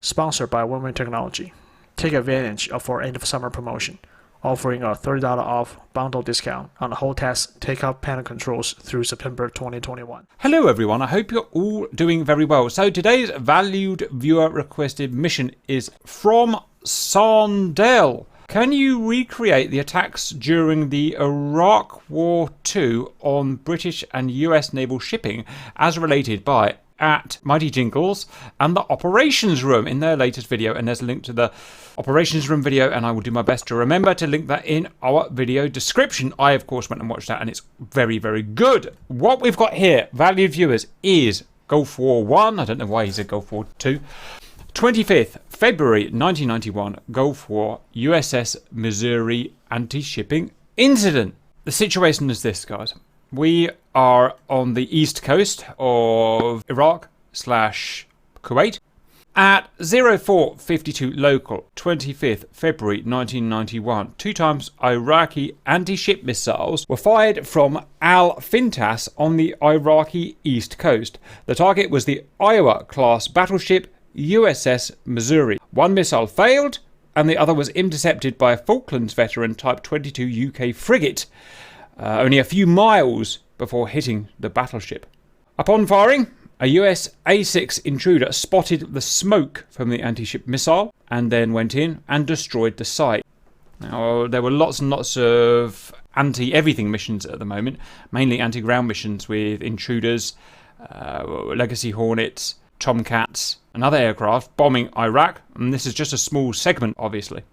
Sponsored by Win-Win Technology. Take advantage of our end of summer promotion, offering a $30 off bundle discount on the whole test takeout panel controls through September 2021. Hello everyone, I hope you're all doing very well. So today's valued viewer requested mission is from Sondel. Can you recreate the attacks during the Iraq War II on British and US naval shipping as related by at Mighty Jingles and the Operations Room in their latest video? And there's a link to the Operations Room video, and I will do my best to remember to link that in our video description. I of course went and watched that, and it's very, very good. What we've got here, valued viewers, is Gulf War 1. I don't know why he said Gulf War 2. 25th February 1991, Gulf War, USS Missouri anti-shipping incident. The situation is this, guys. We are on the east coast of Iraq/Kuwait at 0452 local, 25th February 1991. 2 times Iraqi anti-ship missiles were fired from Al-Fintas on the Iraqi east coast. The target was the Iowa-class battleship USS Missouri. One missile failed, and the other was intercepted by a Falklands veteran Type 22 UK frigate, only a few miles before hitting the battleship. Upon firing, a US A-6 intruder spotted the smoke from the anti-ship missile and then went in and destroyed the site. Now, there were lots and lots of anti-everything missions at the moment, mainly anti-ground missions with intruders, Legacy Hornets, Tomcats and other aircraft bombing Iraq, and this is just a small segment, obviously.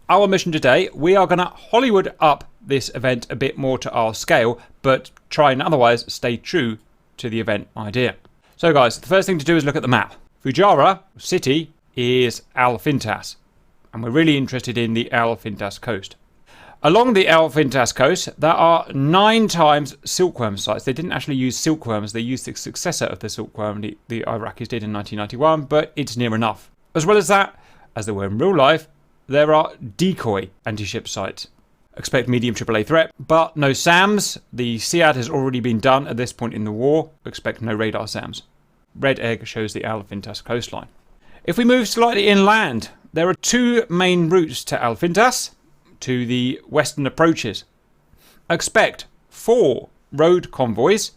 Our mission today, we are going to Hollywood up this event a bit more to our scale, but try and otherwise stay true to the event idea. So guys, the first thing to do is look at the map. Fujairah city is Al-Fintas, and we're really interested in the Al-Fintas coast. Along the Al-Fintas coast, there are 9 times silkworm sites. They didn't actually use silkworms, they used the successor of the silkworm the Iraqis did in 1991, but it's near enough. As well as that, as there were in real life, there are decoy anti-ship sites. Expect medium AAA threat, but no SAMs. The SEAD has already been done at this point in the war. Expect no radar SAMs. Red egg shows the Al-Fintas coastline. If we move slightly inland, there are 2 main routes to Al-Fintas, to the western approaches. Expect 4 road convoys.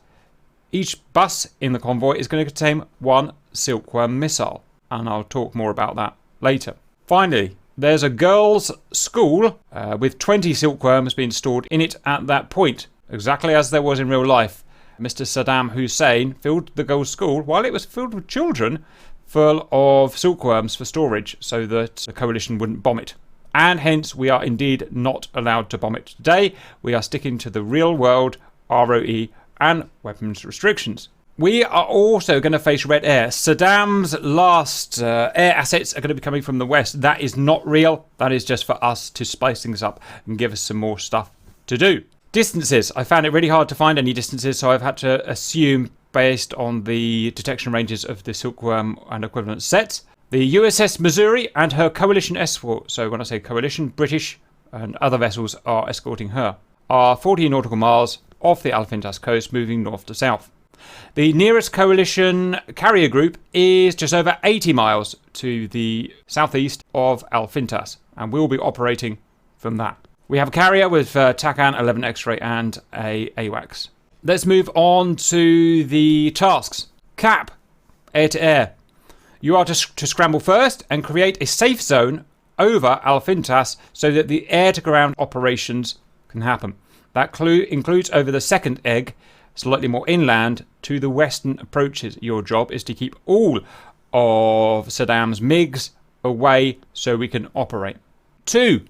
Each bus in the convoy is going to contain 1 silkworm missile, and I'll talk more about that later. Finally, there's a girls' school with 20 silkworms being stored in it at that point, exactly as there was in real life. Mr. Saddam Hussein filled the girls' school, while it was filled with children, full of silkworms for storage so that the coalition wouldn't bomb it. And hence we are indeed not allowed to bomb it today. We are sticking to the real world ROE and weapons restrictions. We are also going to face red air. Saddam's last air assets are going to be coming from the west. That is not real. That is just for us to spice things up and give us some more stuff to do. Distances. I found it really hard to find any distances, so I've had to assume based on the detection ranges of the silkworm and equivalent sets. The USS Missouri and her coalition escort, so when I say coalition, British and other vessels are escorting her, are 40 nautical miles off the Al-Fintas coast, moving north to south. The nearest coalition carrier group is just over 80 miles to the southeast of Al-Fintas, and we'll be operating from that. We have a carrier with TACAN 11 X-ray and a AWACS. Let's move on to the tasks. CAP, air-to-air. You are to scramble first and create a safe zone over Al-Fintas so that the air-to-ground operations can happen. That includes over the second egg, slightly more inland to the western approaches. Your job is to keep all of Saddam's MiGs away so we can operate. 2.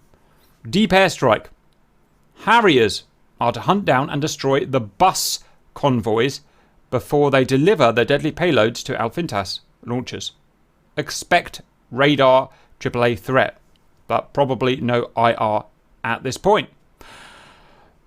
Deep airstrike. Harriers are to hunt down and destroy the bus convoys before they deliver their deadly payloads to Al-Fintas launchers. Expect radar AAA threat, but probably no IR at this point.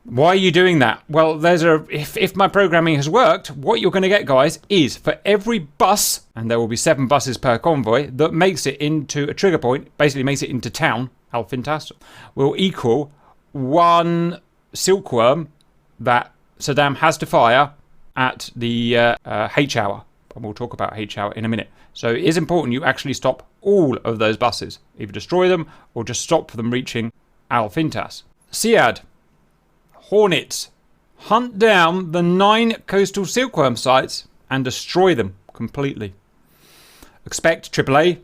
Why are you doing that? Well, if my programming has worked, what you're going to get, guys, is for every bus, and there will be 7 buses per convoy, that makes it into a trigger point, basically makes it into town, Al-Fintas, will equal 1 silkworm that Saddam has to fire at the H hour. And we'll talk about H hour in a minute. So it is important you actually stop all of those buses. Either destroy them or just stop them reaching Al Fintas. SEAD. Hornets. Hunt down the 9 coastal silkworm sites and destroy them completely. Expect AAA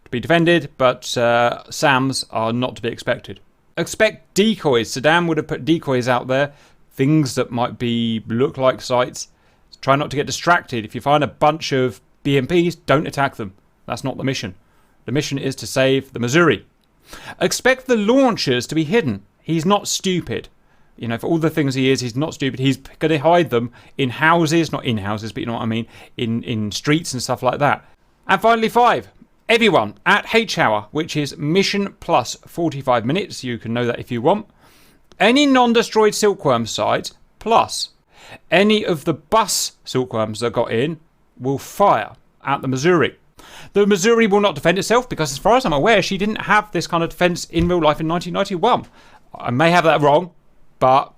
to be defended, but SAMs are not to be expected. Expect decoys. Saddam would have put decoys out there, things that might look like sites. Try not to get distracted. If you find a bunch of BMPs, don't attack them. That's not the mission. The mission is to save the Missouri. Expect the launchers to be hidden. He's not stupid. You know, for all the things he is, he's not stupid. He's going to hide them in houses, not in houses, but you know what I mean, in streets and stuff like that. And finally 5, everyone at H hour, which is mission plus 45 minutes. You can know that if you want. Any non-destroyed silkworm sites plus any of the bus silkworms that got in will fire at the Missouri. The Missouri will not defend itself because, as far as I'm aware, she didn't have this kind of defense in real life in 1991. I may have that wrong, but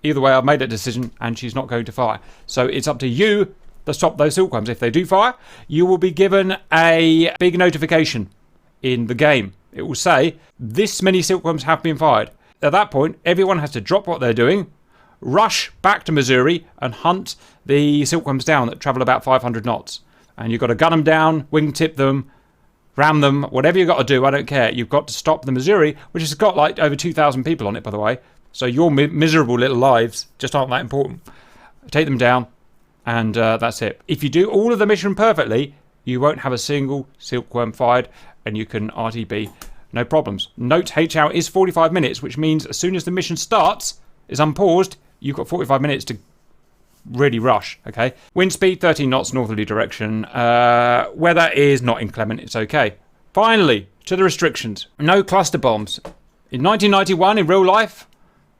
either way, I've made a decision and she's not going to fire. So it's up to you to stop those silkworms. If they do fire, you will be given a big notification in the game. It will say, this many silkworms have been fired. At that point, everyone has to drop what they're doing, rush back to Missouri and hunt the silkworms down that travel about 500 knots. And you've got to gun them down, wingtip them, ram them, whatever you've got to do, I don't care. You've got to stop the Missouri, which has got like over 2,000 people on it, by the way. So your miserable little lives just aren't that important. Take them down, and that's it. If you do all of the mission perfectly, you won't have a single silkworm fired, and you can RTB. No problems. Note H hour is 45 minutes, which means as soon as the mission starts, is unpaused, you've got 45 minutes to really rush, okay? Wind speed 13 knots northerly direction. Weather is not inclement, it's okay. Finally, to the restrictions. No cluster bombs. In 1991, in real life,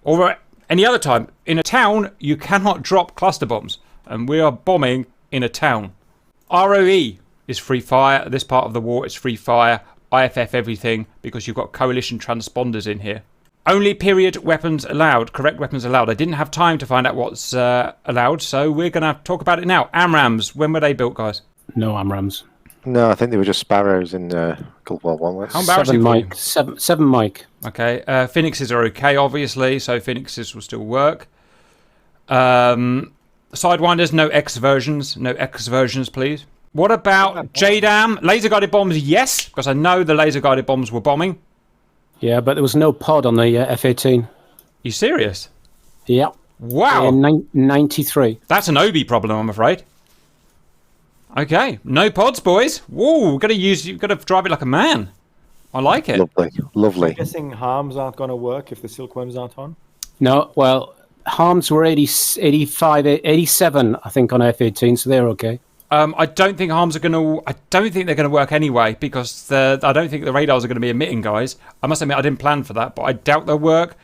or any other time, in a town, you cannot drop cluster bombs. And we are bombing in a town. ROE is free fire. This part of the war is free fire. IFF everything, because you've got coalition transponders in here. Only period weapons allowed, correct weapons allowed. I didn't have time to find out what's allowed, so we're going to talk about it now. AMRAAMs, when were they built, guys? No AMRAAMs. No, I think they were just Sparrows in Gulf War One. How embarrassing for you? Seven Mike. Okay, Phoenixes are okay, obviously, so Phoenixes will still work. Sidewinders, no X versions. No X versions, please. What about JDAM? Laser guided bombs, yes, because I know the laser guided bombs were bombing. Yeah, but there was no pod on the F-18. You serious? Yep. Wow. In 93. That's an Obi problem, I'm afraid. Okay, no pods, boys. Whoa, you've got to drive it like a man. I like it. Lovely. I'm guessing harms aren't going to work if the silkworms aren't on. No, well, harms were 85, 87, I think, on F-18, so they're okay. I don't think harms are going to. I don't think they're going to work anyway because I don't think the radars are going to be emitting, guys. I must admit I didn't plan for that, but I doubt they'll work.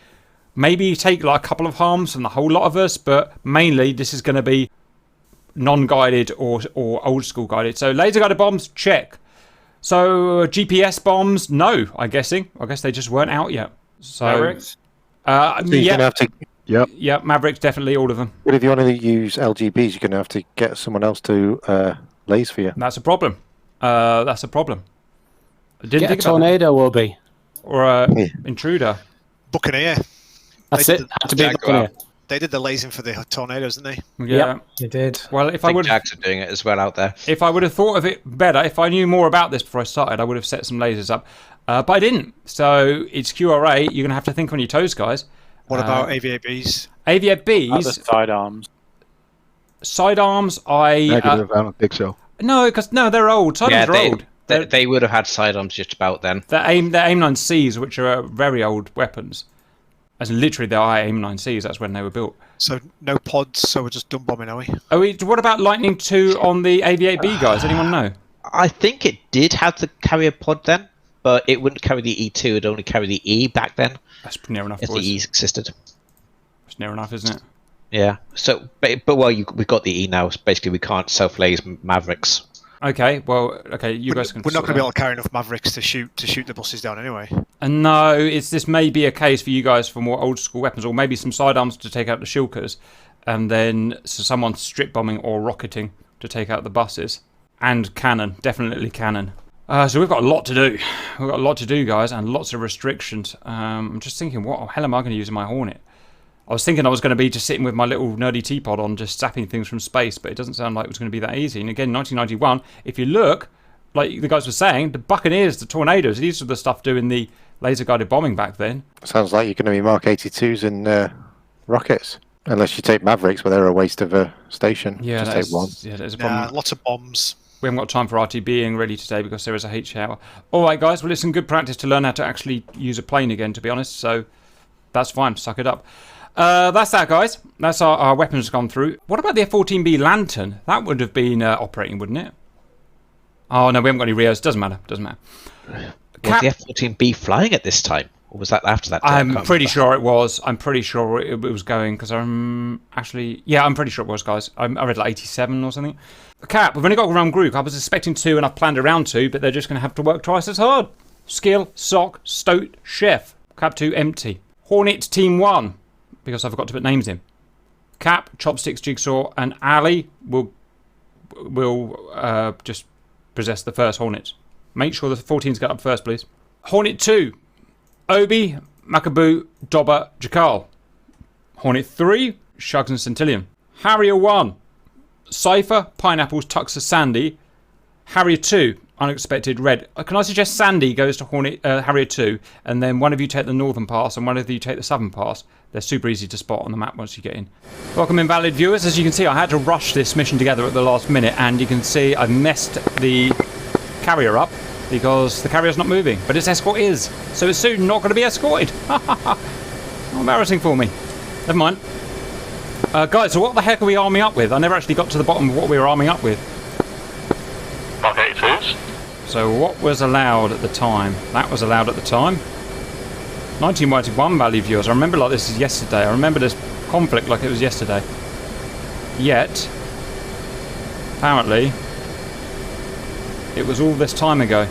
Maybe take like a couple of harms from the whole lot of us, but mainly this is going to be non-guided or old school guided. So laser guided bombs, check. So GPS bombs, no. I guess they just weren't out yet. So Mavericks? So you're gonna have to. Yep. Yeah, Mavericks, definitely, all of them. But if you want to use LGBs, you're going to have to get someone else to laze for you. That's a problem. That's a problem. I didn't Get a think about tornado, will be. that. Or a intruder. Buccaneer. That's it. Had to be Buccaneer. They did the lasing for the tornadoes, didn't they? Yeah, You did. Well, if I would, Jags are doing it as well out there. if I would have thought of it better, if I knew more about this before I started, I would have set some lasers up. But I didn't. So it's QRA. You're going to have to think on your toes, guys. What about AVABs? AVFBs, The sidearms. sidearms. I don't think so. no, because they're old. Sidearms are old. They would have had sidearms just about then. They're AIM-9Cs, which are very old weapons. As in literally, they are AIM-9Cs. That's when they were built. So no pods, so we're just dumb bombing, are we? What about Lightning 2 on the AV-8B, guys? Anyone know? I think it did have to carry a pod then, but it wouldn't carry the E2. It'd only carry the E back then. That's near enough, if boys. the E existed. It's near enough, isn't it? Yeah. So, but we've got the E now. So basically, we can't self-laze Mavericks. Okay. Well, okay. You guys can. We're not going to be able to carry enough Mavericks to shoot the buses down anyway. And no, this may be a case for you guys for more old school weapons, or maybe some sidearms to take out the shulkers, and then someone strip bombing or rocketing to take out the buses. And cannon. Definitely cannon. So we've got a lot to do. We've got a lot to do, guys, and lots of restrictions. I'm just thinking, what the hell am I going to use in my Hornet? I was thinking I was going to be just sitting with my little nerdy teapot on, just zapping things from space, but it doesn't sound like it was going to be that easy. And again, 1991, if you look, like the guys were saying, the Buccaneers, the Tornadoes, these are the stuff doing the laser-guided bombing back then. Sounds like you're going to be Mark 82s and rockets. Unless you take Mavericks, but they're a waste of a station. Yeah, just take one. Yeah, there's a problem. Lots of bombs. We haven't got time for RTBing ready today because there is a H hour. Alright guys, well it's some good practice to learn how to actually use a plane again, to be honest, so that's fine, suck it up. That's that, guys. That's our weapons gone through. What about the F-14B Lantern? That would have been operating, wouldn't it? Oh no, we haven't got any Rios, doesn't matter, doesn't matter. Was the F-14B flying at this time? Or was that after that? I'm pretty sure it was. I'm pretty sure it was going, because I'm actually... Yeah, I'm pretty sure it was, guys. I read like 87 or something. Cap, we've only got around group. I was expecting 2 and I've planned around 2, but they're just going to have to work twice as hard. Skill, Sock, Stoat, Chef. Cap 2 empty. Hornet Team 1, because I forgot to put names in. Cap, Chopsticks, Jigsaw, and Ali will just possess the first Hornets. Make sure the 14s get up first, please. Hornet 2. Obi, Macabu, Dobber, Jakal. Hornet 3, Shugs and Centillion. Harrier 1, Cypher, Pineapples, Tuxer, Sandy. Harrier 2, Unexpected, Red. Can I suggest Sandy goes to Harrier 2, and then one of you take the northern pass and one of you take the southern pass. They're super easy to spot on the map once you get in. Welcome invalid viewers. As you can see, I had to rush this mission together at the last minute, and you can see I've messed the carrier up, because the carrier's not moving, but its escort is. So it's soon not going to be escorted. Embarrassing for me. Never mind. Guys, so what the heck are we arming up with? I never actually got to the bottom of what we were arming up with. Mark 82s. So what was allowed at the time? That was allowed at the time. 1991 value viewers. I remember like this is yesterday. I remember this conflict like it was yesterday. Yet, apparently, it was all this time ago.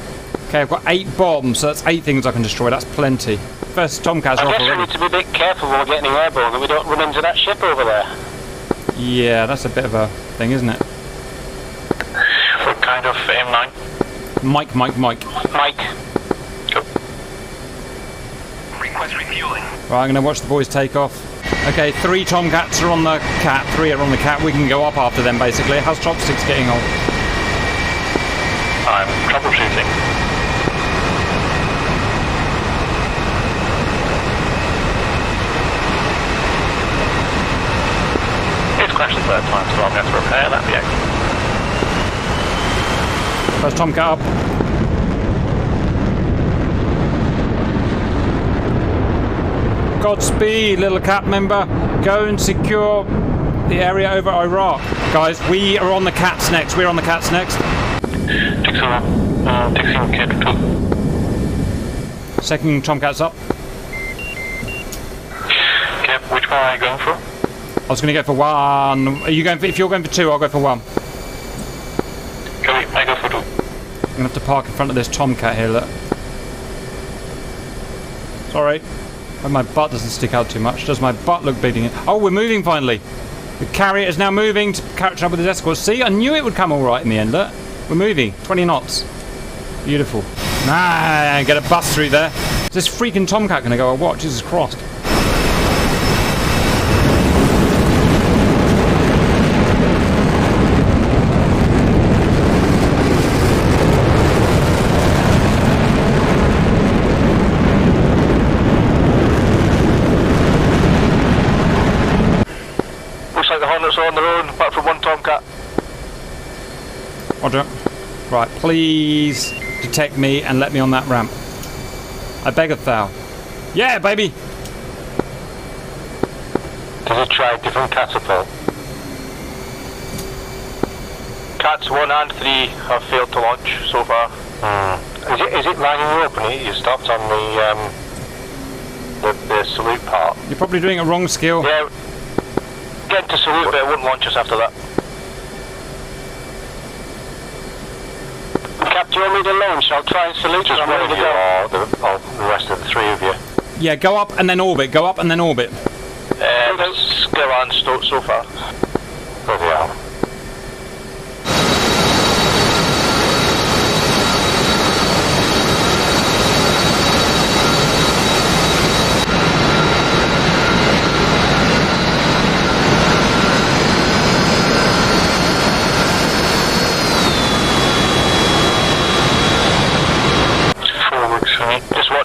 Okay, I've got 8 bombs, so that's 8 things I can destroy. That's plenty. First Tomcats are off I guess we already. need to be a bit careful when we're getting airborne that we don't run into that ship over there. Yeah, that's a bit of a thing, isn't it? What kind of M9? Mike. Mike. Go. Request refueling. Right, I'm going to watch the boys take off. Okay, 3 Tomcats are on the Cat, 3 are on the Cat. We can go up after them, basically. How's Chopsticks getting on? I'm troubleshooting. It's crashed the 3rd time, so I'm going to repair that. Yeah. First Tomcat up. Godspeed, little Cat member. Go and secure the area over Iraq. Guys, we are on the Cats next. We're on the Cats next. Dixon Kid 2. Second Tomcat's up. Okay, which one are you going for? I was going to go for 1. Are you going for, if you're going for 2, I'll go for 1. Okay, I go for 2. I'm going to have to park in front of this Tomcat here, look. Sorry. Hope my butt doesn't stick out too much. Does my butt look bleeding? Oh, we're moving finally. The carrier is now moving to catch up with his escort. See, I knew it would come all right in the end, look. We're moving. 20 knots. Beautiful. Nah, get a bus through there. Is this freaking Tomcat going to go? What? Jesus Christ. Looks like the Hornets are on their own, apart from 1 Tomcat. Roger. Right, please detect me and let me on that ramp. I beg of thou. Yeah, baby! Does it try a different catapult? Cats 1 and 3 have failed to launch so far. Is it lining you up and you stopped on the salute part? You're probably doing a wrong skill. Yeah. Get to salute, but it wouldn't launch us after that. Cap, do you want me to launch? I'll try and salute us. I'm ready to go. Or the rest of the 3 of you. Yeah, go up and then orbit. Go up and then orbit. Skill and Stoat so far. Bloody hell.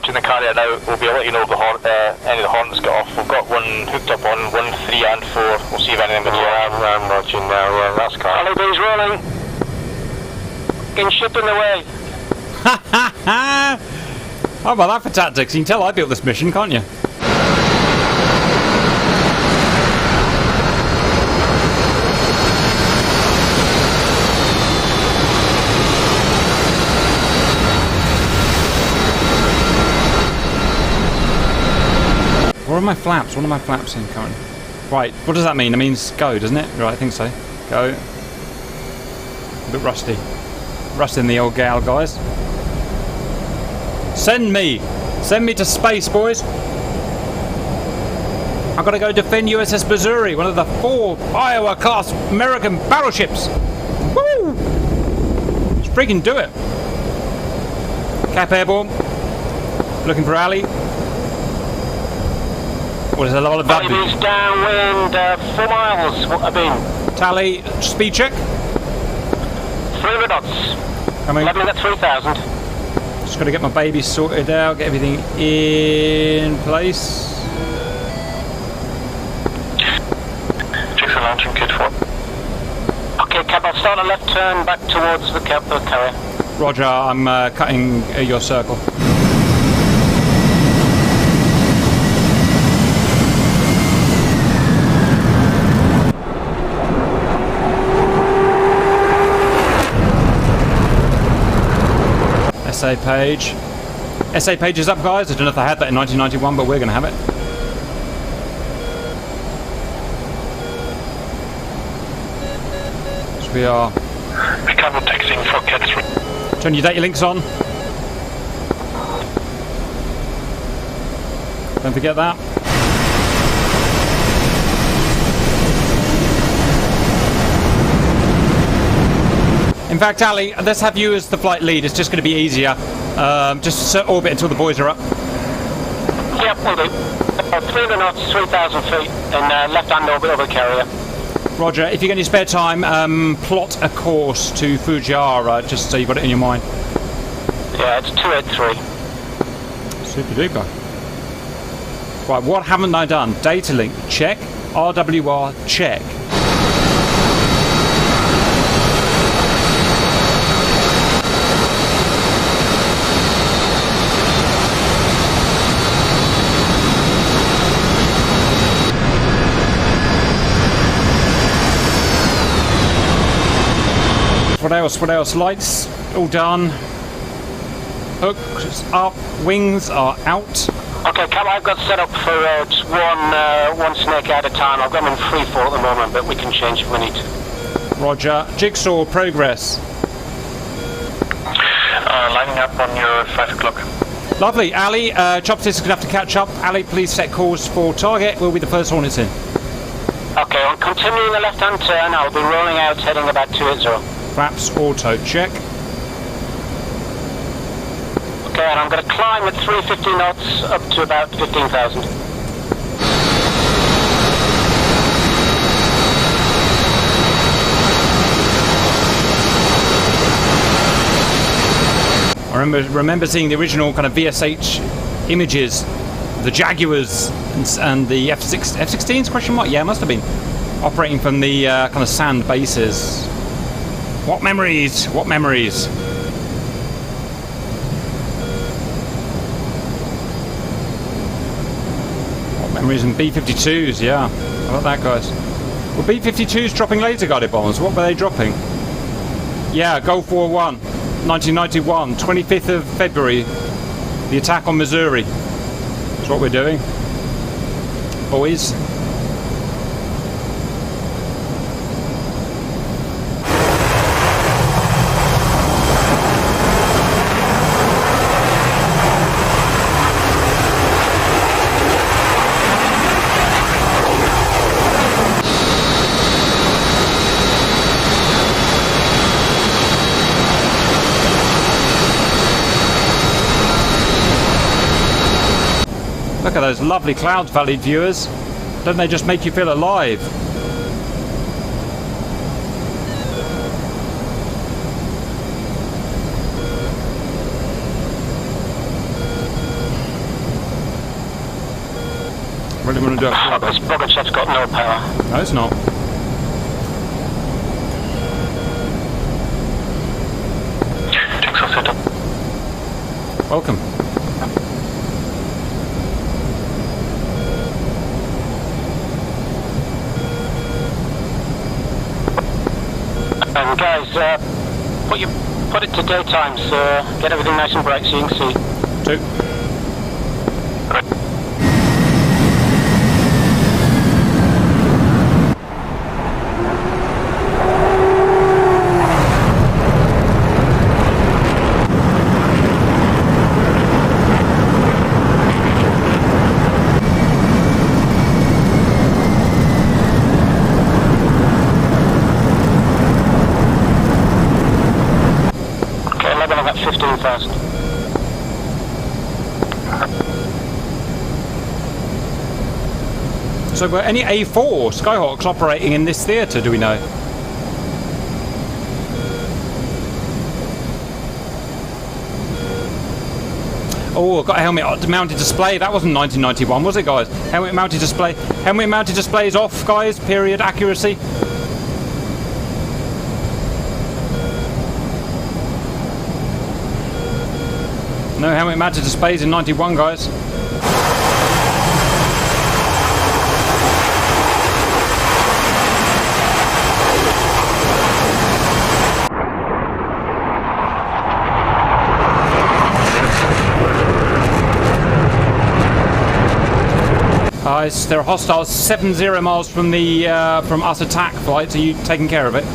launching the carrier now. We'll be able to let you know if any of the hornets got off. We've got one hooked up on 1, 3 and 4. We'll see if anything gets off. I'm watching now, yeah, that's correct. LED's rolling. Getting ship in the way. How about that for tactics? You can tell I built this mission, can't you? Where are my flaps? What are my flaps in currently? Right, what does that mean? It means go, doesn't it? Right, I think so. Go. A bit rusty. Rusty in the old gal, guys. Send me! Send me to space, boys! I've got to go defend USS Missouri, one of the 4 Iowa-class American battleships! Woo! Let's freaking do it! Cap airborne. Looking for Ali. What is the level of that? LED's downwind 4 miles. What have been? Tally, speed check. 300 knots. Coming. Leveling at 3,000. Just got to get my baby sorted out, get everything in place. Chicks are launching kit 4. Okay, Cap, I'll start a left turn back towards the carrier. Roger, I'm cutting your circle. SA page. SA page is up, guys. I don't know if they had that in 1991, but we're going to have it. So we are. Chicago texting for Cat 3. Turn your data links on. Don't forget that. In fact, Ali, let's have you as the flight lead. It's just going to be easier. Just orbit until the boys are up. Yep, we'll do. 300 knots, 3,000 feet, and left-hand orbit over the carrier. Roger. If you get any spare time, plot a course to Fujiwara, just so you've got it in your mind. Yeah, it's 283. Super duper. Right, what haven't I done? Data link, check. RWR, check. What else? What else? Lights all done. Hooks up. Wings are out. Okay, Cal, I've got set up for just one snake at a time. I've got them in free fall at the moment, but we can change if we need to. Roger. Jigsaw progress. Lining up on your 5 o'clock. Lovely. Ali, Chopsticks is going to have to catch up. Ali, please set course for target. We'll be the first Hornets in. Okay, I'm continuing the left-hand turn. I'll be rolling out, heading about 280. Flaps auto check. Okay, and I'm going to climb at 350 knots up to about 15,000. I remember seeing the original kind of VSH images, the Jaguars and the F-16s, question mark? Yeah, must have been. Operating from the kind of sand bases. What memories? What memories? What memories in B-52s, yeah. How about that, guys? Were B-52s dropping laser guided bombs? What were they dropping? Yeah, Gulf War 1, 1991, 25th of February. The attack on Missouri. That's what we're doing. Boys. Look at those lovely clouds, valued viewers. Don't they just make you feel alive? really want to do it. This rocket ship's got no power. No, it's not. Jigsaw set up. Welcome. And guys, put it to daytime, so get everything nice and bright so you can see. 2. Okay, 11 of that 15,000. So were any A4 Skyhawks operating in this theatre, do we know? Oh, I've got a helmet mounted display. That wasn't 1991, was it, guys? Helmet mounted display. Helmet mounted display is off, guys. Period. Accuracy. No helmet mounted displays in 91, guys. Guys, there are hostiles 70 miles from the from us attack flights. Are you taking care of it?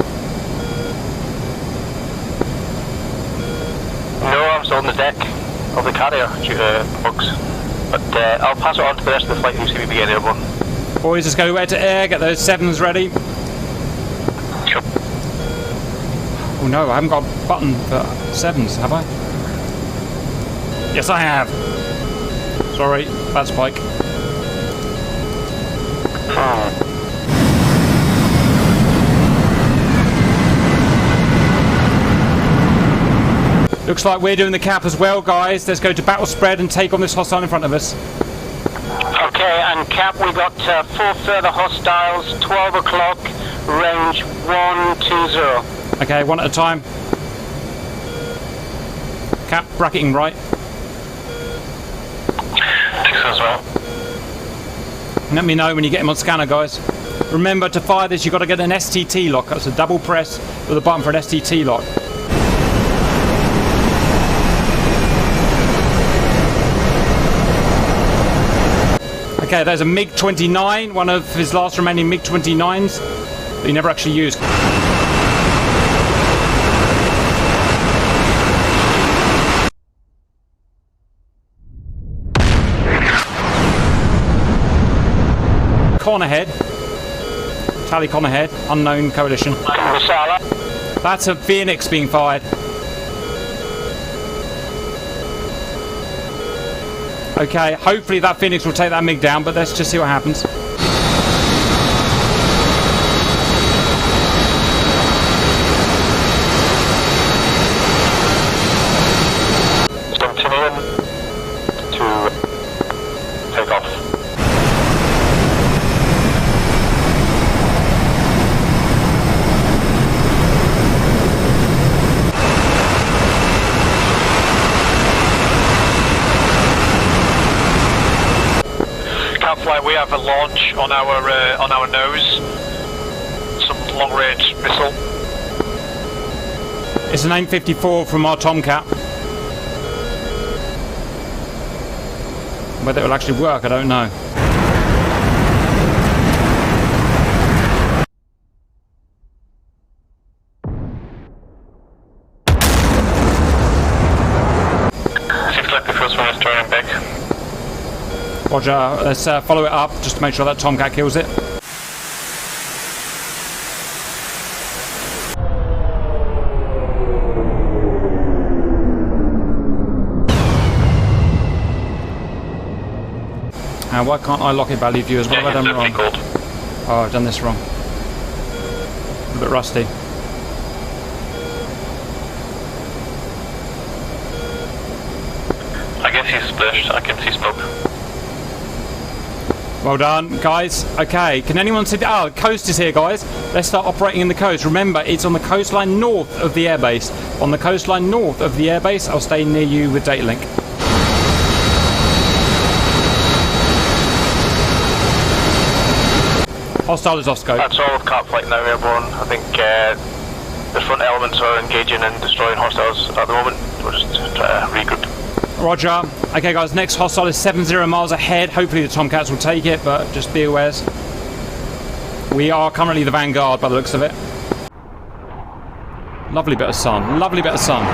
No, I'm still on the deck of the carrier due to bugs. But I'll pass it on to the rest of the flight and see if we get airborne. Boys, just go air to air. Get those 7s ready. Sure. Oh no, I haven't got a button for 7s, have I? Yes, I have. Sorry, bad spike. Looks like we're doing the cap as well, guys. Let's go to battle spread and take on this hostile in front of us. Okay, and cap, we got 4 further hostiles, 12 o'clock, range 120. Okay, one at a time. Cap, bracketing right. As well. Let me know when you get him on scanner, guys. Remember, to fire this, you've got to get an STT lock. That's a double press with a button for an STT lock. Okay, there's a MiG-29, one of his last remaining MiG-29s that he never actually used. Con ahead. Tally con ahead. Unknown coalition. That's a Phoenix being fired. Okay, hopefully that Phoenix will take that MiG down, but let's just see what happens. Continuing to take off. Flight, we have a launch on our nose. Some long-range missile. It's an AIM 54 from our Tomcat. Whether it will actually work, I don't know. Seems like the first one is turning back. Roger, let's follow it up just to make sure that Tomcat kills it. Why can't I lock it value viewers? What have I done wrong? Oh, I've done this wrong. A bit rusty. I guess he's splashed. I can see smoke. Well done, guys. Okay, can anyone see the... Oh, the coast is here, guys. Let's start operating in the coast. Remember, it's on the coastline north of the airbase. On the coastline north of the airbase, I'll stay near you with data link. Hostile is off scope. That's all of Cap Flight now airborne. I think the front elements are engaging and destroying hostiles at the moment. We'll just try to regroup. Roger. Okay, guys, next hostile is 70 miles ahead. Hopefully the Tomcats will take it, but just be aware. We are currently the vanguard by the looks of it. Lovely bit of sun. Lovely bit of sun.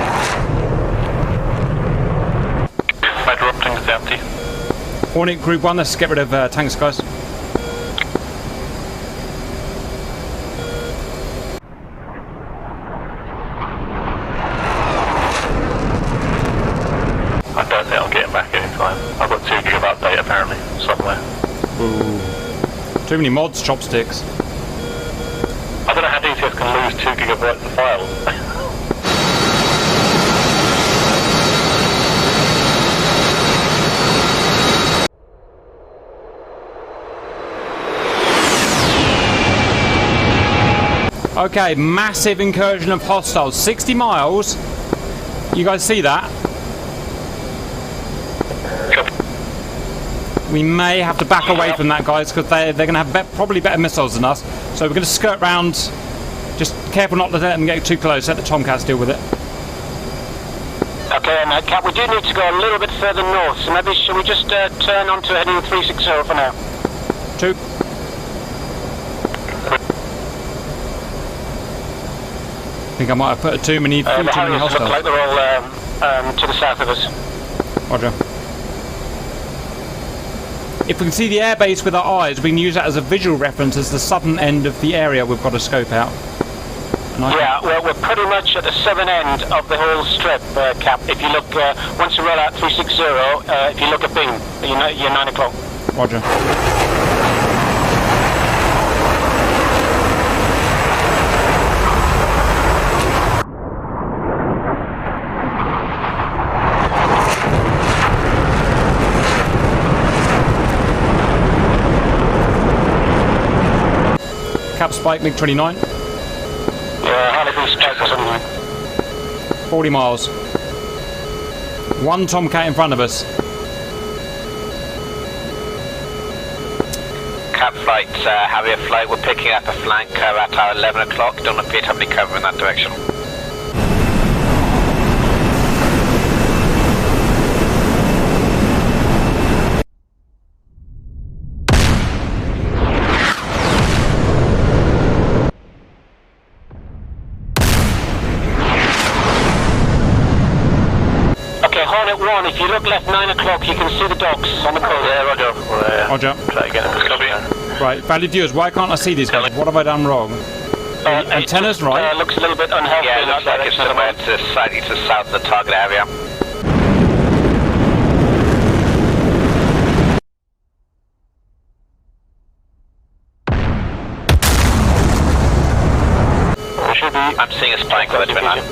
Fighter up, tanks empty. Hornet Group 1, let's get rid of tanks, guys. I don't think I'll get him back anytime. I've got 2 gig of update apparently, somewhere. Ooh. Too many mods, chopsticks. I don't know how DCS can lose 2 gigabytes of files. Okay, massive incursion of hostiles. 60 miles. You guys see that? We may have to back away from that, guys, because they're going to have probably better missiles than us. So we're going to skirt round. Just careful not to let them get too close. Let the Tomcats deal with it. Okay, Cap, we do need to go a little bit further north, so maybe should we just turn onto heading 360 for now? 2. I think I might have put too many The Harriers look hostiles. like they're all to the south of us. Roger. If we can see the airbase with our eyes, we can use that as a visual reference as the southern end of the area we've got to scope out. Yeah, well, we're pretty much at the southern end of the whole strip, Cap. If you look, once you roll out 360, if you look at beam, you're 9 o'clock. Roger. Cap Spike, MiG-29. Yeah, Harley Spike or something. 40 miles. 1 Tomcat in front of us. Cap Flight, Harrier Flight, we're picking up a flank at our 11 o'clock. Don't appear to have any cover in that direction. Hornet 1, if you look left 9 o'clock, you can see the docks on the coast. Yeah, Roger. Roger. Try to get in position. Right, valid viewers, why can't I see these guys? What have I done wrong? The antenna's right. Looks a little bit unhealthy. Yeah, it looks like it's somewhere slightly to the south of the target area. I'm seeing a spike with a twin line.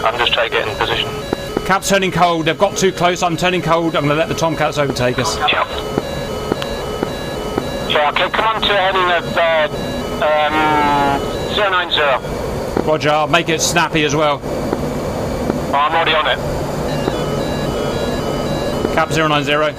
I'm just trying to get in position. Cap's turning cold. They've got too close. I'm turning cold. I'm going to let the Tomcats overtake us. Yeah, okay, come on to heading of 090. Roger, I'll make it snappy as well. Oh, I'm already on it. Cap 090.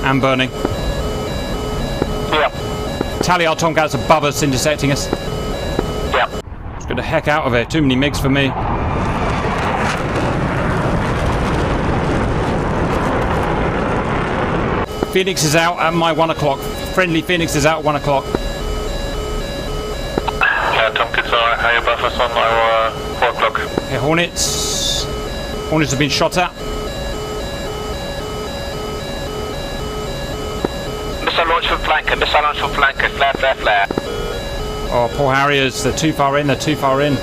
And burning. Yeah. Tally our Tomcats above us, intersecting us. Yeah. Let's get the heck out of here. Too many MiGs for me. Phoenix is out at my 1 o'clock. Friendly Phoenix is out at 1 o'clock. Yeah, Tomcats are high above us on our 4 o'clock. Okay, Hornets. Hornets have been shot at. Missile launch from flanker, missile launch from flanker, flare, flare, flare. Oh, poor Harriers. They're too far in. They're too far in.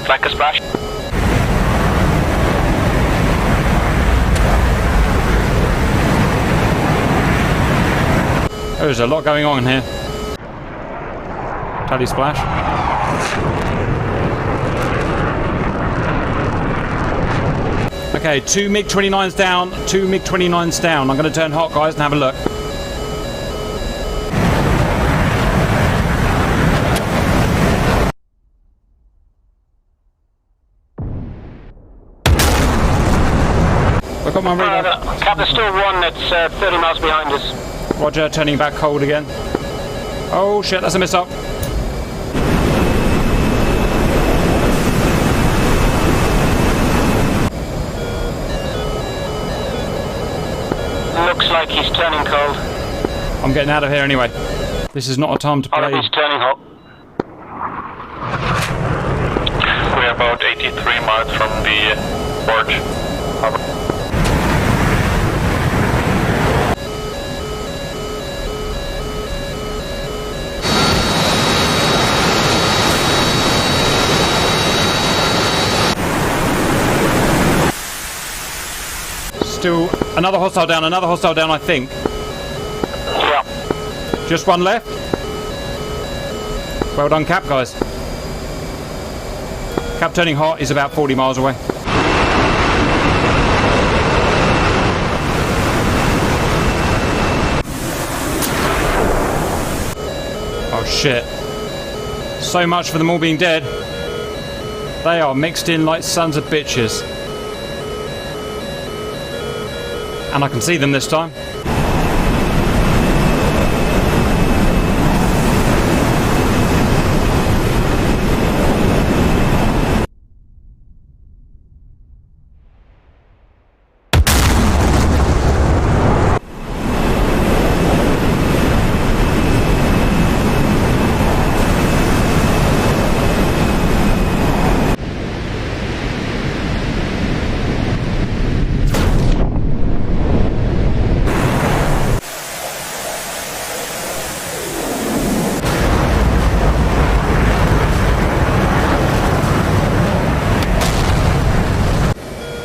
Flanker splash. There's a lot going on here. Tally splash. Okay, 2 MiG-29s down, 2 MiG-29s down. I'm going to turn hot, guys, and have a look. Look at my radar. Cap, there's still one that's 30 miles behind us. Roger, turning back cold again. Oh shit, that's a missile. Looks like he's turning cold. I'm getting out of here anyway. This is not a time to play. He's turning hot. We're about 83 miles from the port. Still another hostile down, I think. Yeah. Just one left. Well done, Cap, guys. Cap turning hot is about 40 miles away. Oh shit. So much for them all being dead. They are mixed in like sons of bitches. And I can see them this time.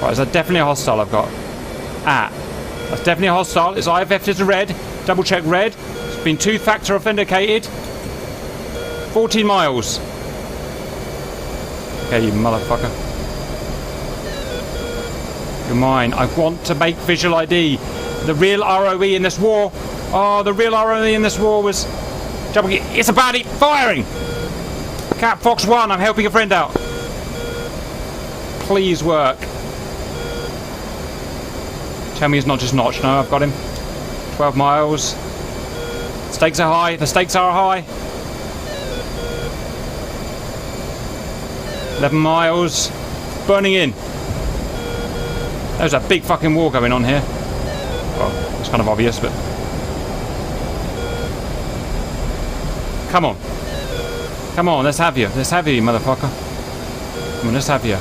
Right, is that definitely a hostile I've got? Ah, that's definitely a hostile. It's IFF to red. Double check red. It's been two-factor authenticated. 14 miles. Okay, you motherfucker. You're mine. I want to make visual ID. The real ROE in this war. Oh, the real ROE in this war was... It's a baddie. Firing! Cat Fox 1, I'm helping a friend out. Please work. Tell me he's not just notched. No, I've got him. 12 miles. Stakes are high. The stakes are high. 11 miles. Burning in. There's a big fucking war going on here. Well, it's kind of obvious, but... Come on. Come on, let's have you. Let's have you, motherfucker. Come on, let's have you.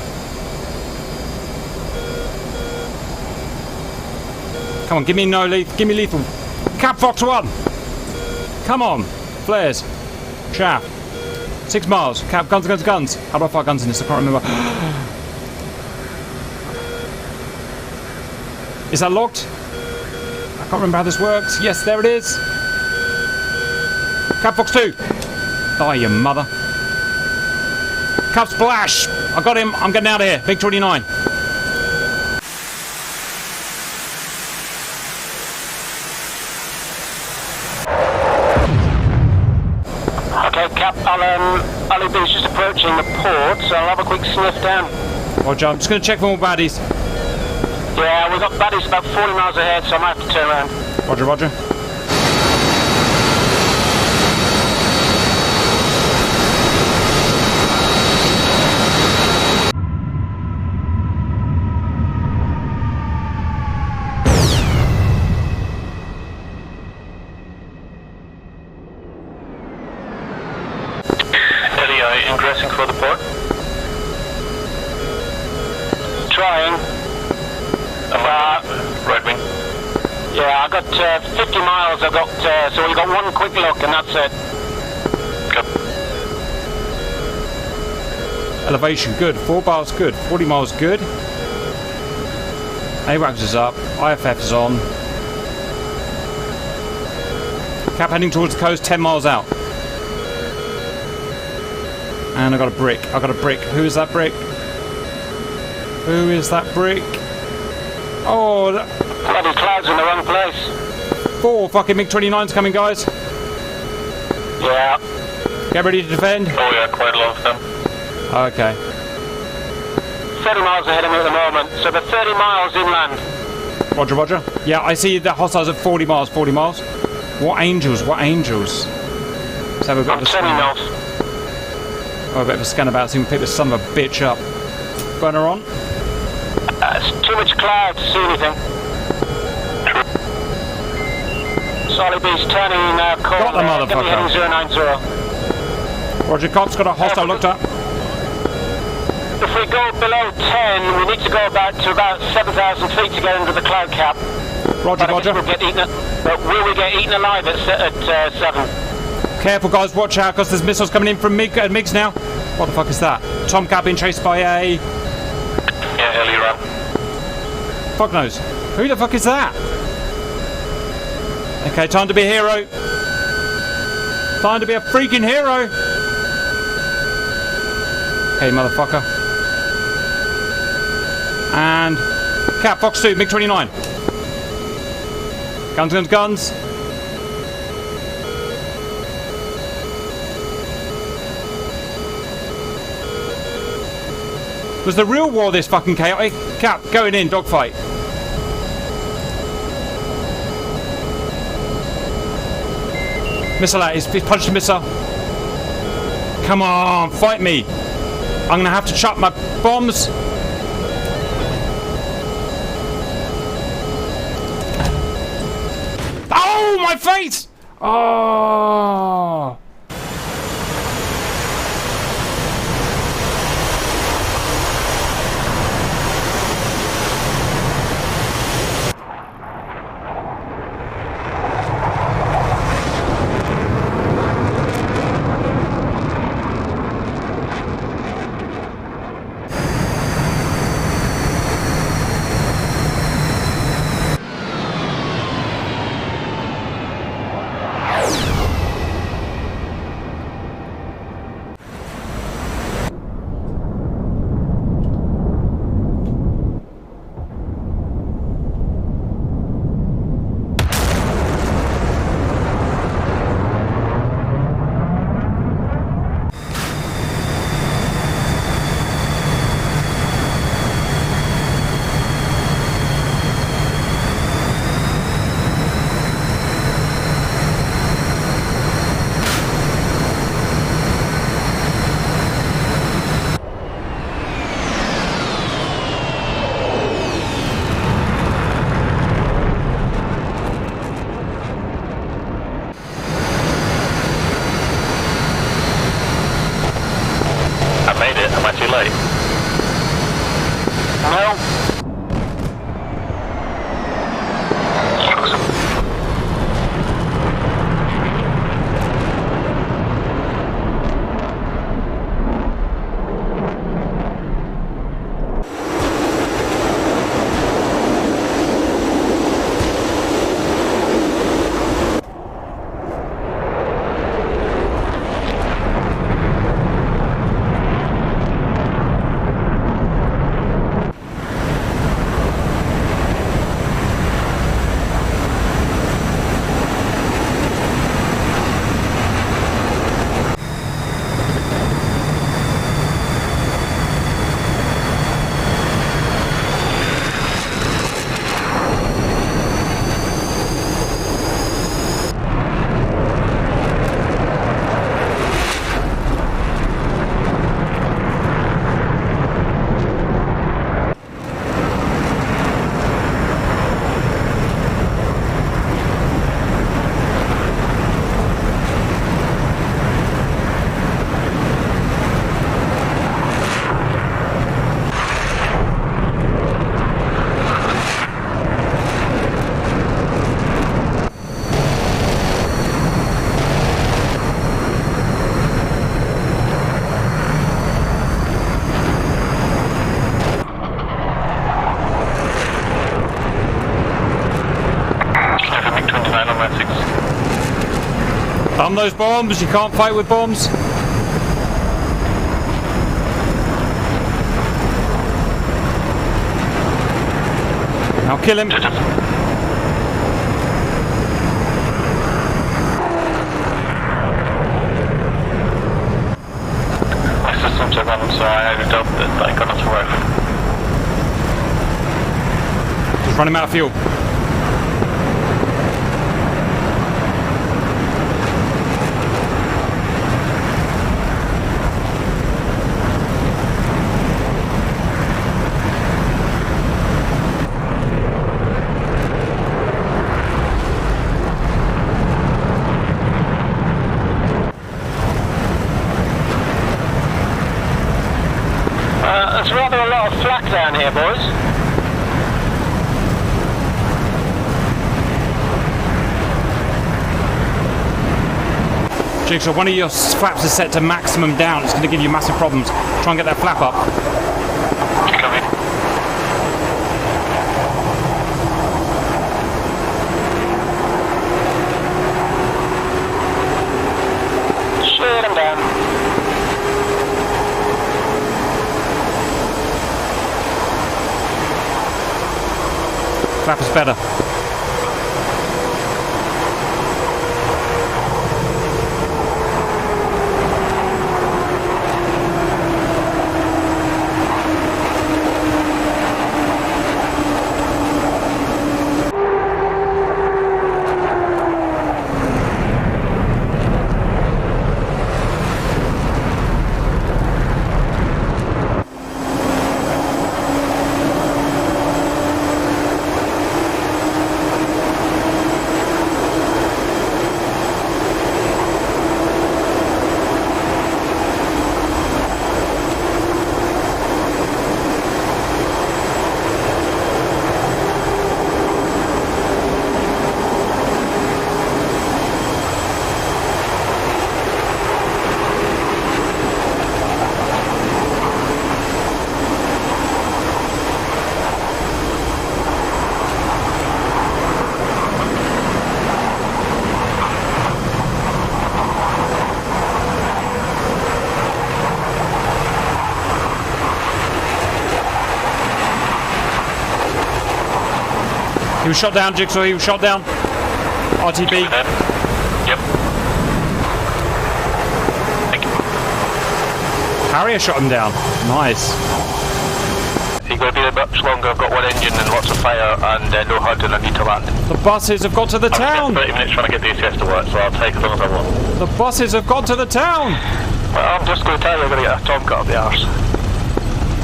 Come on, give me no lethal. Give me lethal. Cap Fox 1. Come on. Flares. Chaff. 6 miles. Cap, guns, guns, guns. How do I fire guns in this? I can't remember. Is that locked? I can't remember how this works. Yes, there it is. Cap Fox 2. Die, you mother. Cap Splash. I got him. I'm getting out of here. Big 29. Ali B's just approaching the port, so I'll have a quick sniff down. Roger, I'm just going to check for more baddies. Yeah, we've got baddies about 40 miles ahead, so I might have to turn around. Roger, roger. Ingressing for the port. Trying. Right wing. Yeah, I got 50 miles. I got so we got one quick look, and that's it. Good. Elevation good. 4 bars good. 40 miles good. AWACS is up. IFF is on. Cap heading towards the coast, 10 miles out. And I got a brick. Who is that brick? Who is that brick? Oh, Bloody clouds in the wrong place. 4 fucking MiG-29s coming, guys. Yeah. Get ready to defend. Oh yeah, quite a lot of them. Okay. 30 miles ahead of me at the moment, so they're 30 miles inland. Roger, roger. Yeah, I see the hostiles at 40 miles, 40 miles. What angels, what angels. Let's have a bit I'm of a turning scan. north. Oh, a bit of a scan about so we can pick this son of a bitch up. Burner on. It's too much cloud to see anything. Solid B's turning corner. Got the motherfucker. Heading 090. Roger, Cops got a hostile looked up. If we go below 10, we need to go to about 7,000 feet to get under the cloud cap. Roger, But I guess roger. we'll get eaten, but will we get eaten alive at 7? Careful, guys, watch out, because there's missiles coming in from MiGs now. What the fuck is that? Tomcat being chased by a... Yeah, heli run. Fuck knows. Who the fuck is that? Okay, time to be a hero. Time to be a freaking hero. Okay, motherfucker. And... Cap, Fox 2, MiG-29. Guns, guns, guns. Was the real war this fucking chaotic? Cap, going in, dogfight. Missile out, he's punched a missile. Come on, fight me. I'm gonna have to chuck my bombs. Oh, my face! Oh. Bomb those bombs. You can't fight with bombs. Now kill him. My systems are running, so I ended up that I got to work. Just run him out of fuel. There's rather a lot of flak down here, boys. Jigsaw, one of your flaps is set to maximum down. It's going to give you massive problems. Try and get that flap up. Coming. Shoot them down. Flap is better. He was shot down, Jigsaw. He was shot down. RTB. Yep. Thank you. Harrier shot him down. Nice. You're going to be much longer. I've got one engine and lots of fire and no HUD and I need to land. The buses have got to the town. 30 minutes trying to get DCS to work, so I'll take as long as I want. The buses have got to the town. Well, I'm just going to tell you I'm going to get a Tom cut up the arse.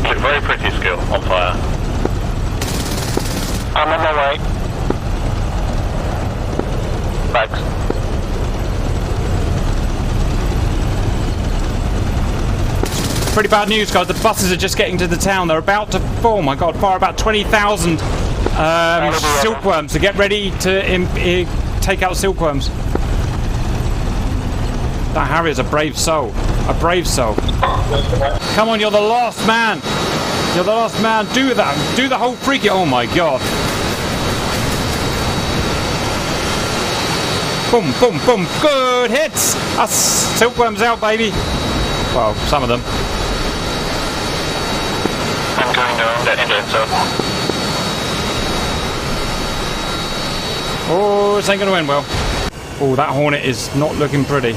You look very pretty, Skill, on fire. I'm on my way. Thanks. Pretty bad news, guys. The buses are just getting to the town. They're about to, oh my god, fire about 20,000 silkworms. So get ready to take out silkworms. That Harrier's a brave soul. A brave soul. Come on, you're the last man. You're the last man. Do that. Do the whole freak it. Oh my god. Boom, boom, boom. Good hits. That's silkworms out, baby. Well, some of them. I'm going down that engine, so. Oh, this ain't going to end well. Oh, that Hornet is not looking pretty.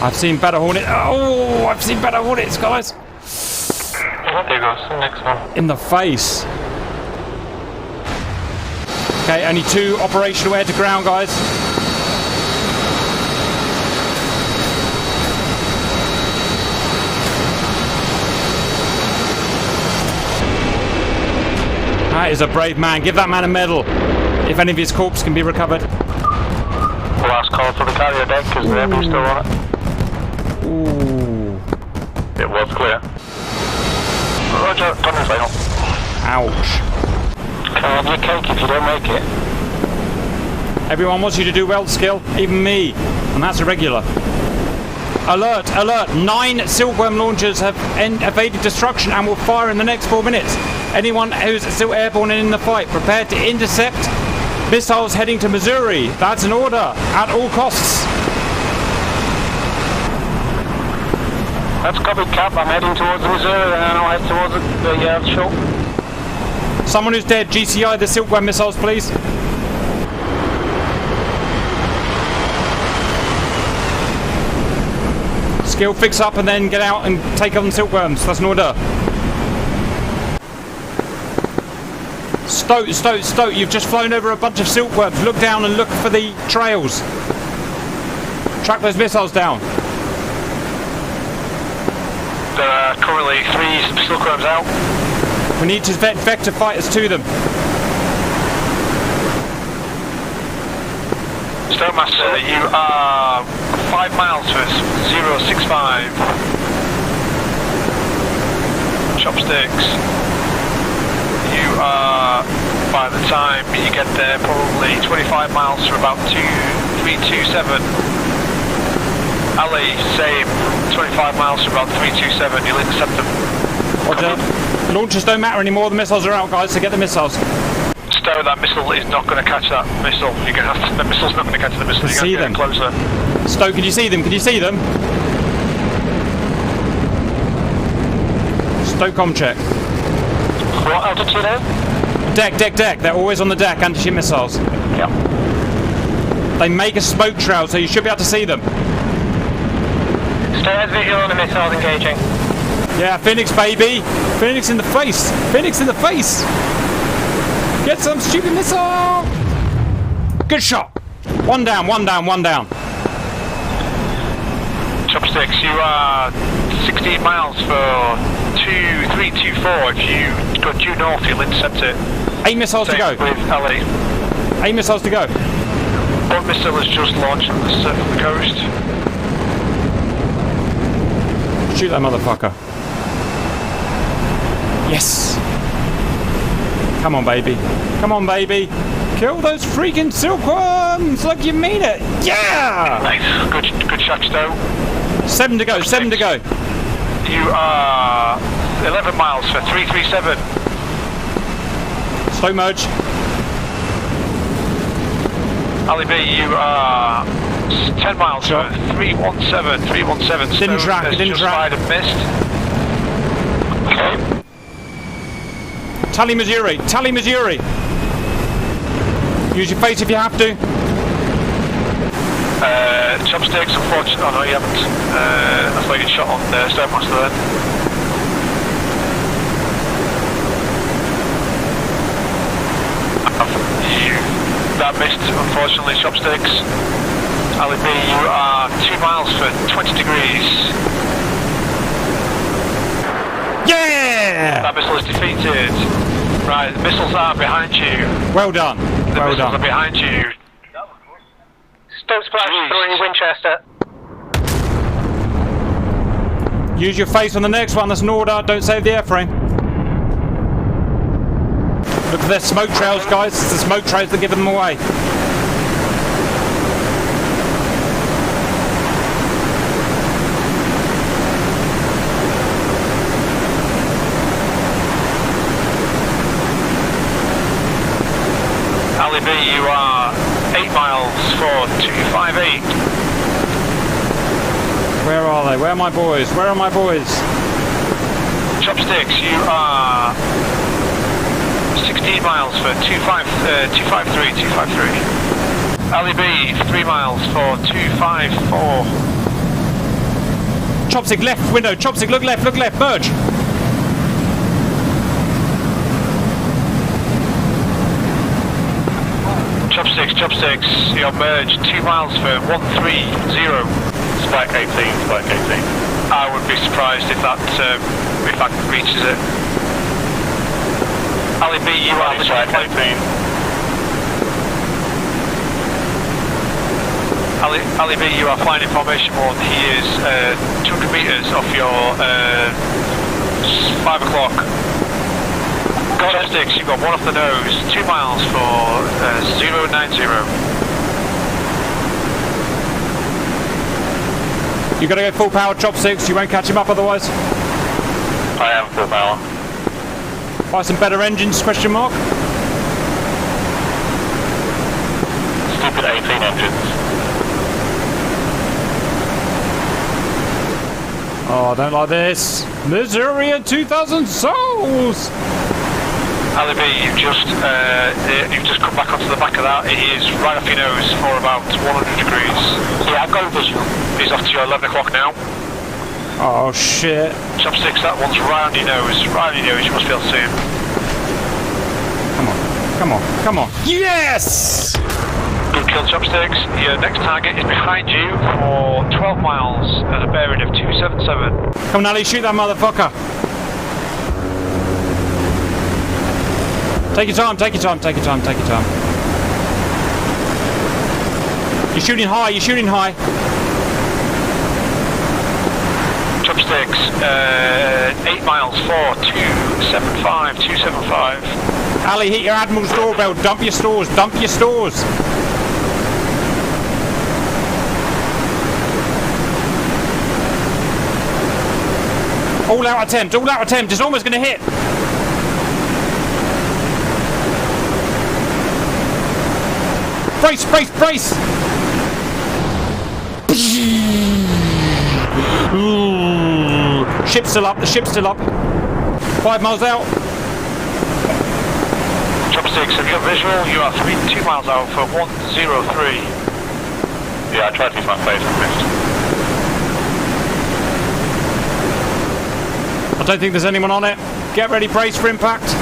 I've seen better Hornets. Oh, I've seen better Hornets, guys. There goes the next one. In the face. Okay, only 2 operational air to ground, guys. That is a brave man. Give that man a medal. If any of his corpse can be recovered. Last call for the carrier deck because the airboat's still on it. Ooh. It was clear. Roger, tunnel final. Ouch. Can I have your cake if you don't make it? Everyone wants you to do well, Skill. Even me. And that's irregular. Alert, alert. 9 silkworm launchers have evaded destruction and will fire in the next 4 minutes. Anyone who's still airborne and in the fight, prepare to intercept Missiles heading to Missouri. That's an order at all costs. That's copied, Cap. I'm heading towards Missouri and I'll head towards the shore. Someone who's dead, GCI the Silkworm missiles, please. Skill fix up and then get out and take on Silkworms. That's an order. Stoat, you've just flown over a bunch of Silkworms. Look down and look for the trails. Track those missiles down. There are currently 3 Silkworms out. We need to vector fighters to them. Stoatmaster, you are 5 miles for 065. Chopsticks, you are, by the time you get there, probably 25 miles for about 327. Ali, same, 25 miles for about 327, you'll intercept them. Roger. Launchers don't matter anymore, the missiles are out, guys, so get the missiles. Stow, that missile is not going to catch that missile. You're going to have to, the missile's not going to catch the missile. You're See going to them. get closer. Stow, can you see them? Can you see them? Stow com check. What altitude now? Deck. They're always on the deck, anti-ship missiles. Yeah. They make a smoke trail, so you should be able to see them. Stay as visual on the missiles engaging. Yeah, Phoenix, baby! Phoenix in the face! Phoenix in the face! Get some stupid missile! Good shot! One down. Chopsticks, you are 16 miles for 2324. If you go due north, you'll intercept it. 8 missiles to go. With Ali. 8 missiles to go. One missile has just launched from the coast. Shoot that motherfucker. Yes! Come on, baby. Kill those freaking silkworms like you mean it. Yeah! Nice. Good shot, Stowe. 7 to go. You are 11 miles for 337. Stow merge. Ali B, you are 10 miles Sure. for 317. Didn't track, has it didn't just track. fired and missed. Okay. Tally, Missouri. Use your face if you have to. Chopsticks, unfortunately. Oh no, you haven't. I thought you'd shot on Stoatmaster then. That missed, unfortunately, Chopsticks. Ali B, you are 2 miles for 20 degrees. Yeah! That missile is defeated. Right, the missiles are behind you. Well done. The missiles are behind you. Stoke Splash 3 Winchester. Use your face on the next one. That's an order. Don't save the airframe. Look at their smoke trails, guys. It's the smoke trails that give them away. Ali B, you are 8 miles for 258. Where are they? Where are my boys? Chopsticks, you are 16 miles for 253. Ali B, 3 miles for 254. Chopstick left window. Chopstick, look left. Merge. Chopsticks, you're merged 2 miles for 130. Spike 18. I would be surprised if that reaches it. Ali B, you are Spike 18. Ali B, you are flying in formation 1. He is 200 metres off your 5 o'clock. Chopsticks, you've got one off the nose, 2 miles for 090. You gotta go full power, Chopsticks. You won't catch him up otherwise. I am full power. Buy some better engines, question mark. 18 engines. Oh, I don't like this. Missouri at 2,000 souls. Ali B, you've just come back onto the back of that. It is right off your nose for about 100 degrees. Yeah, I've got a visual. He's off to your 11 o'clock now. Oh shit. Chopsticks, that one's right on your nose. Right on your nose, you must be able to see him. Come on. Yes! Good kill, Chopsticks. Your next target is behind you for 12 miles at a bearing of 277. Come on, Ali, shoot that motherfucker. Take your time. You're shooting high. Chopsticks, 8 miles for 275. Ali, hit your Admiral's doorbell. Dump your stores. All out attempt. It's almost going to hit. Brace! Ooh. The ship's still up. 5 miles out. Chopsticks, have you got visual? You are 2 miles out for 103. Yeah, I tried to use my face and missed. I don't think there's anyone on it. Get ready, brace for impact.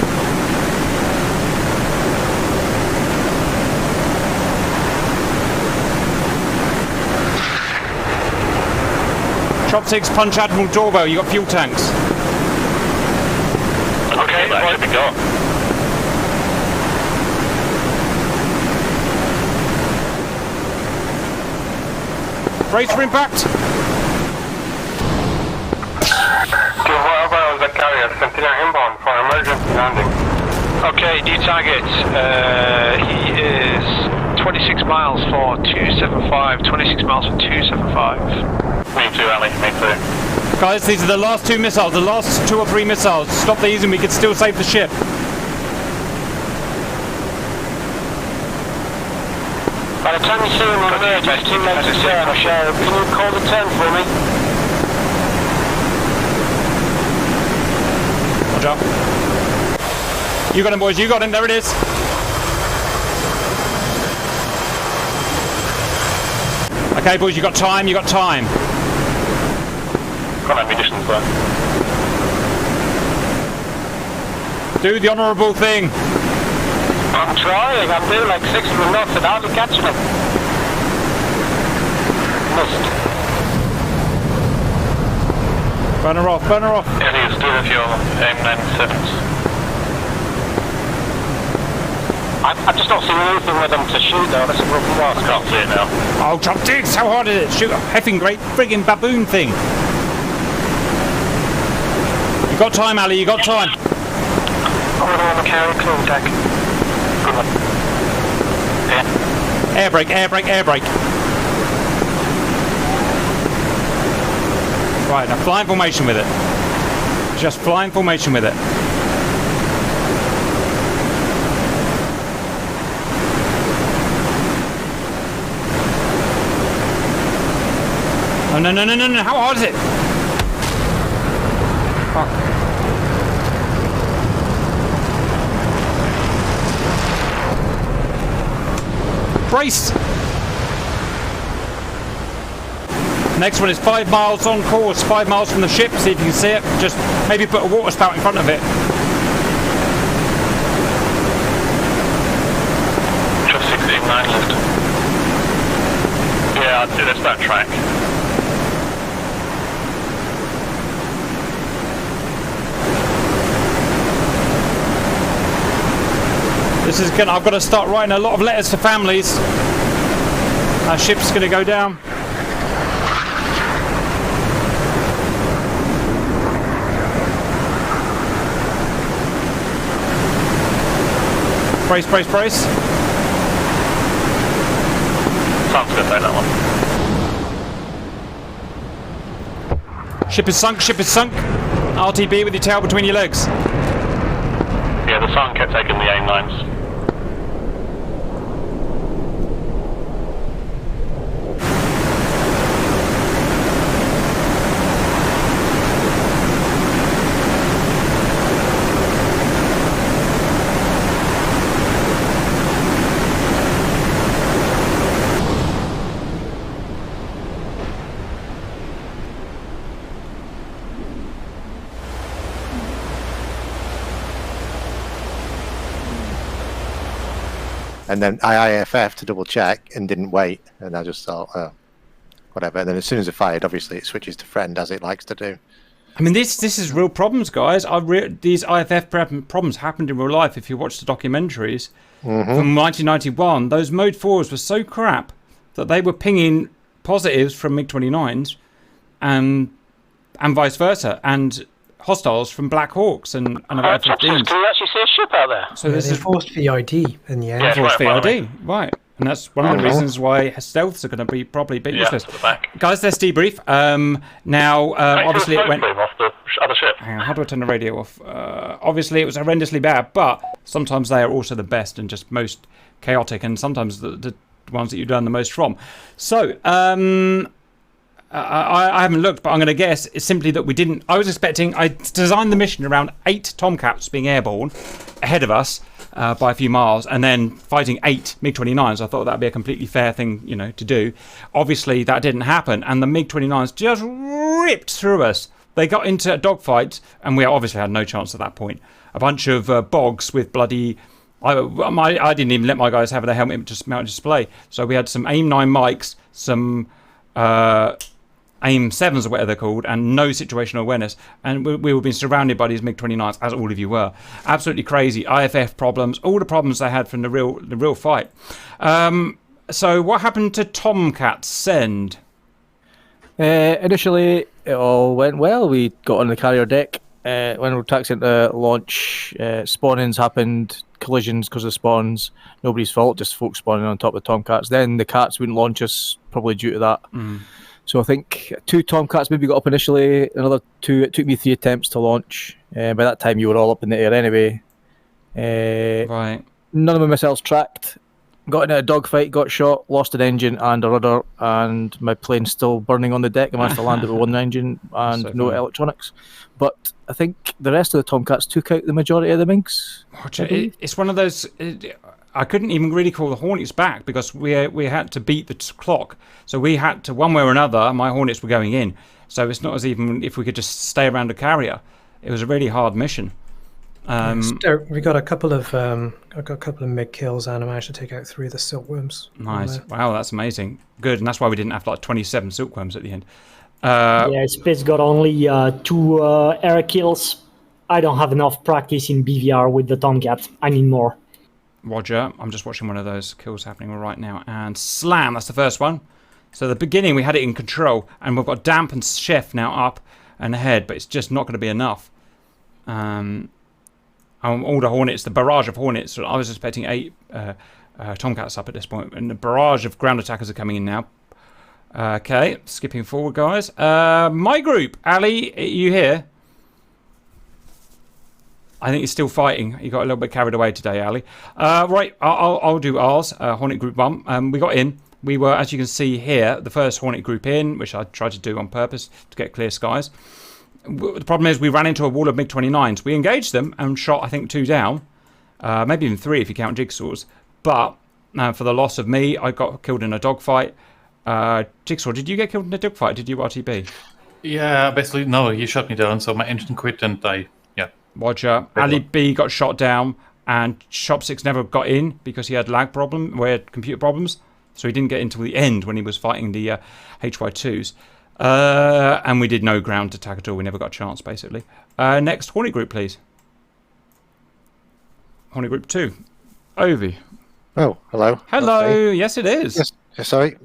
Chopsticks, punch Admiral doorbell. You got fuel tanks. Okay, that should be gone. Brace for impact. Whatever was the carrier, continue inbound for emergency landing. Okay, new target. He is 26 miles for 275. 26 miles for 275. Me too, Ali, me too. Guys, these are the last 2 missiles. The last 2 or 3 missiles. Stop these and we can still save the ship. By the time you see him on there, just 2 legs of turn. Can you call the turn for me? Roger. You got him, boys. You got him. There it is. Okay, boys. You got time. Got ammunition, sir. Do the honourable thing. I'm trying. I'm doing like 600 knots and hardly catching him. Missed. Burner off. Ellie is still with your AIM-97s. I'm just not seeing anything with them to shoot though. That's a broken glass. Can't see it now. Oh, chopsticks! How hard is it? Shoot a heffing great friggin' baboon thing. You got time, Ali. You got time. I'm on the carry clean deck. Good one. Yeah. Air brake. Right, now fly in formation with it. Just fly in formation with it. Oh, no. How hard is it? Fuck. Brace! Next one is 5 miles on course, 5 miles from the ship, see if you can see it. Just maybe put a water spout in front of it. Just 16-9 left. Yeah, I'd say that's that track. This is gonna, I've got to start writing a lot of letters to families. Our ship's gonna go down. Brace. Sounds good, take that one. Ship is sunk. RTB with your tail between your legs. Yeah, the sun kept taking the AIM-9s. And then I IFF to double check and didn't wait, and I just thought, whatever. And then as soon as I fired, obviously it switches to friend as it likes to do. I mean, this is real problems, guys. These IFF problems happened in real life. If you watch the documentaries from 1991, those Mode 4s were so crap that they were pinging positives from MiG-29s and vice versa, and hostiles from Black Hawks and other F-15s. Can you actually see a ship out there? So this is forced VID in the end. Yeah, forced right, VID, right? And that's one of the reasons why stealths are going to be probably bit useless. to the back. Guys, let's debrief. Now, obviously it went. Off the other ship. Hang on, how do I turn the radio off? Obviously, it was horrendously bad, but sometimes they are also the best and just most chaotic, and sometimes the ones that you've done the most from. So, I haven't looked, but I'm going to guess it's simply that we didn't. I was expecting. I designed the mission around 8 Tomcats being airborne ahead of us by a few miles, and then fighting 8 MiG-29s. I thought that'd be a completely fair thing, to do. Obviously, that didn't happen, and the MiG-29s just ripped through us. They got into a dogfight, and we obviously had no chance at that point. A bunch of bogs with bloody. I didn't even let my guys have their helmet mount display. So we had some AIM-9 mics, some AIM-7s or whatever they're called, and no situational awareness. And we were being surrounded by these MiG-29s, as all of you were. Absolutely crazy. IFF problems, all the problems they had from the real fight. So what happened to Tomcats? Send. Initially, it all went well. We got on the carrier deck. When we were taxiing to launch, spawnings happened, collisions because of spawns. Nobody's fault, just folks spawning on top of the Tomcats. Then the Cats wouldn't launch us, probably due to that. So I think 2 Tomcats maybe got up initially, another 2. It took me 3 attempts to launch. By that time, you were all up in the air anyway. Right. None of my missiles tracked. Got in a dogfight, got shot, lost an engine and a rudder, and my plane's still burning on the deck. I managed to land it with 1 engine and So no funny. electronics. But I think the rest of the Tomcats took out the majority of the MiGs. It's one of those. I couldn't even really call the Hornets back because we had to beat the clock. So we had to, one way or another, my Hornets were going in. So it's not as even if we could just stay around the carrier. It was a really hard mission. We got a couple of MiG kills, and I managed to take out 3 of the silkworms. Nice. Wow, that's amazing. Good, and that's why we didn't have like 27 silkworms at the end. Space got only 2 air kills. I don't have enough practice in BVR with the Tomcat. I need more. Roger. I'm just watching one of those kills happening right now. And slam, that's the first one. So at the beginning we had it in control, and we've got Damp and Chef now up and ahead, but it's just not going to be enough. All the Hornets, the barrage of Hornets, I was expecting 8 Tomcats up at this point, and the barrage of ground attackers are coming in now. Okay, skipping forward, guys. My group, Ali, are you here? I think he's still fighting. He got a little bit carried away today, Ali. Right, I'll do ours. Hornet Group 1. We got in. We were, as you can see here, the first Hornet Group in, which I tried to do on purpose to get clear skies. The problem is we ran into a wall of MiG-29s. We engaged them and shot, I think, 2 down. Maybe even 3 if you count Jigsaws. But for the loss of me, I got killed in a dogfight. Jigsaw, did you get killed in a dogfight? Did you, RTB? Yeah, basically, no, he shot me down, so my engine quit and yeah. Roger. Ali B got shot down, and Shop 6 never got in because he had lag problem, we had computer problems. So he didn't get into the end when he was fighting the HY2s. And we did no ground attack at all. We never got a chance, basically. Next, Hornet Group, please. Hornet Group 2. Ovi. Oh, hello. Hello. Okay. Yes, it is. Yes, sorry.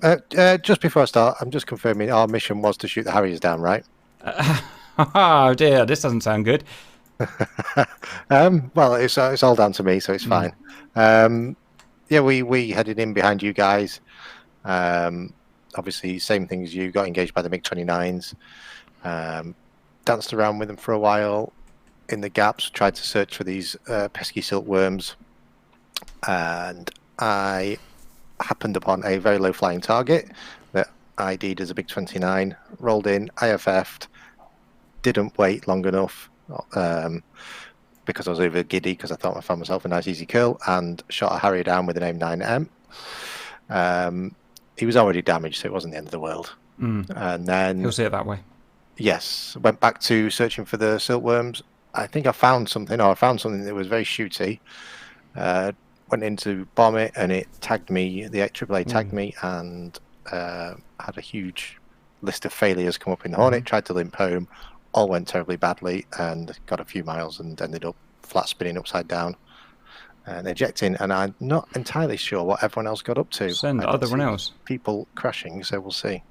Just before I start, I'm just confirming our mission was to shoot the Harriers down, right? Oh, dear. This doesn't sound good. Well, it's all down to me, so it's fine. Yeah, we headed in behind you guys. Obviously, same thing as you, got engaged by the MiG-29s. Danced around with them for a while in the gaps, tried to search for these pesky silkworms. And I happened upon a very low-flying target that ID'd as a MiG-29, rolled in, IFF'd, didn't wait long enough because I was over giddy because I thought I found myself a nice easy kill, and shot a Harrier down with an AIM-9M. He was already damaged, so it wasn't the end of the world. And then He'll see it that way. Yes, went back to searching for the silkworms. I think I found something, or I found something that was very shooty. Went went in to bomb it, and it tagged me. The AAA tagged me, and had a huge list of failures come up in the Hornet. Tried to limp home, all went terribly badly, and got a few miles and ended up flat spinning upside down and ejecting. And I'm not entirely sure what everyone else got up to. Send everyone else. People crashing, so we'll see.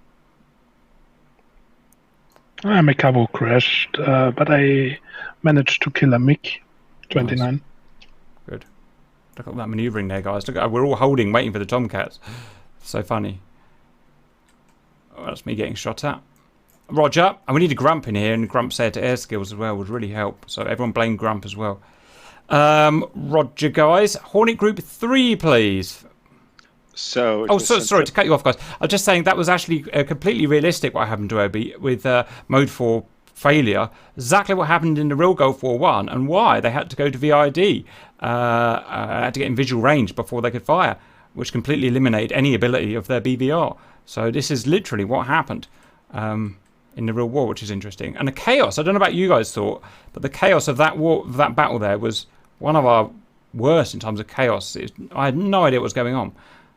My cabo crashed, but I managed to kill a MiG 29. Nice. Good. Look at that manoeuvring there, guys. Look, we're all holding, waiting for the Tomcats. So funny. Oh, that's me getting shot at. Roger. And we need a Grump in here, and Grump's air to air skills as well would really help. So everyone blame Grump as well. Roger, guys. Hornet Group 3, please. So. Sorry to cut you off, guys. I was just saying that was actually completely realistic what happened to OB with Mode 4 failure. Exactly what happened in the real Gulf War 1 and why they had to go to VID. Had to get in visual range before they could fire, which completely eliminated any ability of their BVR. So this is literally what happened in the real war, which is interesting. And the chaos, I don't know about you guys thought, but the chaos of that war, of that battle there was one of our worst in terms of chaos. I had no idea what was going on,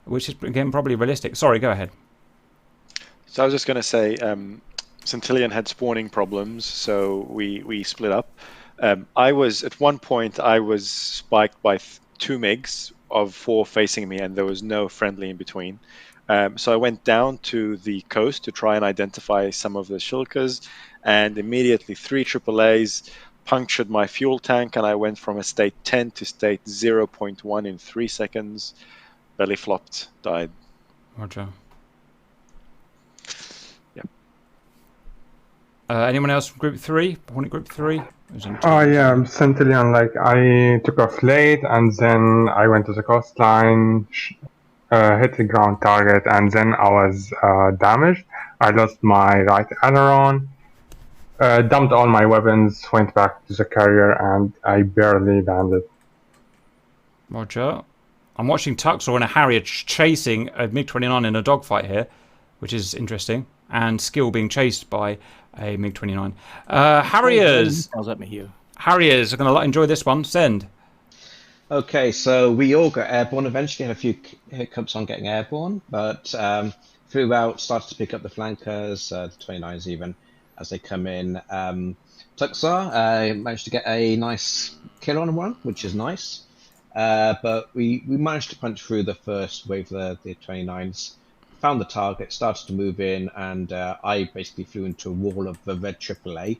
which is, again, probably realistic. Sorry, go ahead. So I was just going to say, Centillion had spawning problems, so we split up. At one point, I was spiked by 2 MiGs of 4 facing me, and there was no friendly in between. So I went down to the coast to try and identify some of the Shilkas, and immediately 3 AAAs punctured my fuel tank, and I went from a state 10 to state 0.1 in 3 seconds. Belly flopped, died. Roger. Yep. Anyone else from Group 3? Hornet Group 3? Oh yeah, Centillion. Like I took off late, and then I went to the coastline, hit the ground target, and then I was damaged. I lost my right aileron, dumped all my weapons, went back to the carrier, and I barely landed. Roger. I'm watching Tuxor and a Harrier chasing a MiG-29 in a dogfight here, which is interesting, and Skill being chased by a MiG-29. Harriers! Harriers are going to enjoy this one. Send. Okay, so we all got airborne. Eventually had a few hiccups on getting airborne, but throughout started to pick up the flankers, the 29s even, as they come in. Tuxar managed to get a nice kill on one, which is nice. But we managed to punch through the first wave of the 29s, found the target, started to move in, and I basically flew into a wall of the red AAA,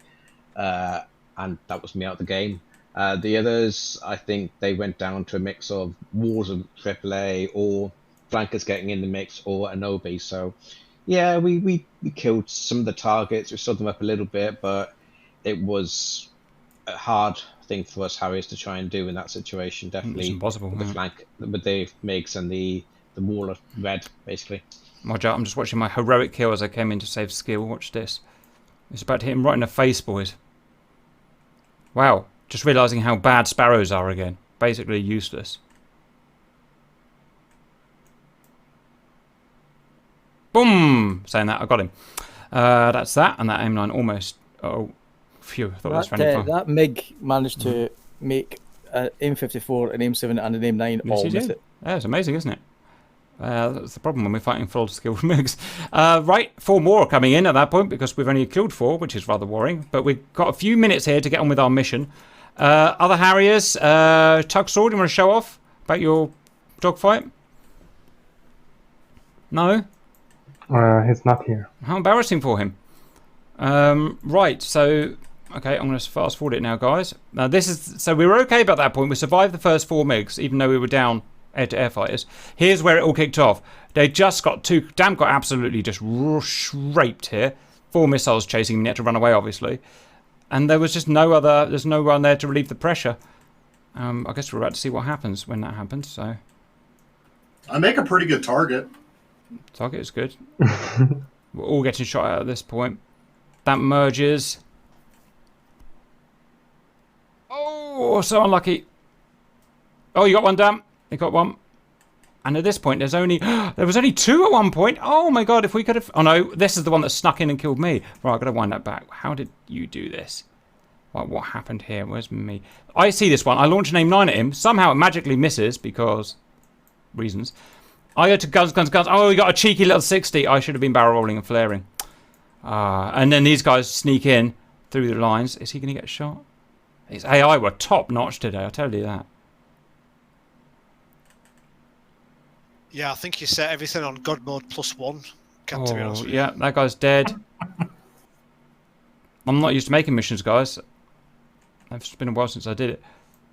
and that was me out of the game. The others, I think they went down to a mix of walls of AAA or flankers getting in the mix or an OB. So, yeah, we killed some of the targets, we stood them up a little bit, but it was a hard thing for us Harriers to try and do in that situation. Definitely it's impossible. With the flank with the MiGs and the wall of red, basically. Roger, I'm just watching my heroic kill as I came in to save Skill. Watch this. It's about to hit him right in the face, boys. Wow, just realising how bad Sparrows are again. Basically useless. Boom! Saying that, I got him. That's that, and that aim9 almost... Oh, phew, I thought that was friendly fire. That MiG managed to make an AIM-54, an AIM-7 and an AIM-9 all miss it. Yeah, it's amazing, isn't it? That's the problem when we're fighting full skilled MiGs. Right, 4 more are coming in at that point because we've only killed 4, which is rather worrying. But we've got a few minutes here to get on with our mission. Other Harriers, Tuxor, do you want to show off about your dogfight? No? He's not here. How embarrassing for him. Right, so... Okay, I'm going to fast forward it now, guys. Now, this is... So we were okay about that point. We survived the first 4 MiGs, even though we were down air-to-air fighters. Here's where it all kicked off. They just got Damp got absolutely just raped here. 4 missiles chasing him. He had to run away, obviously. And there was just there's no one there to relieve the pressure. I guess we're about to see what happens when that happens, so... I make a pretty good target. Target is good. We're all getting shot out at this point. That merges. Oh, so unlucky. Oh, you got one, Damp. You got one. And at this point, there was only 2 at one point. Oh my god, if we could have... Oh no, this is the one that snuck in and killed me. Right, I've got to wind that back. How did you do this? What happened here? Where's me? I see this one. I launch an aim 9 at him. Somehow it magically misses because reasons. I go to guns. Oh, we got a cheeky little 60. I should have been barrel rolling and flaring. And then these guys sneak in through the lines. Is he going to get shot? His AI were top notch today. I'll tell you that. Yeah, I think you set everything on God mode +1. To be honest with you. Yeah, that guy's dead. I'm not used to making missions, guys. It's been a while since I did it.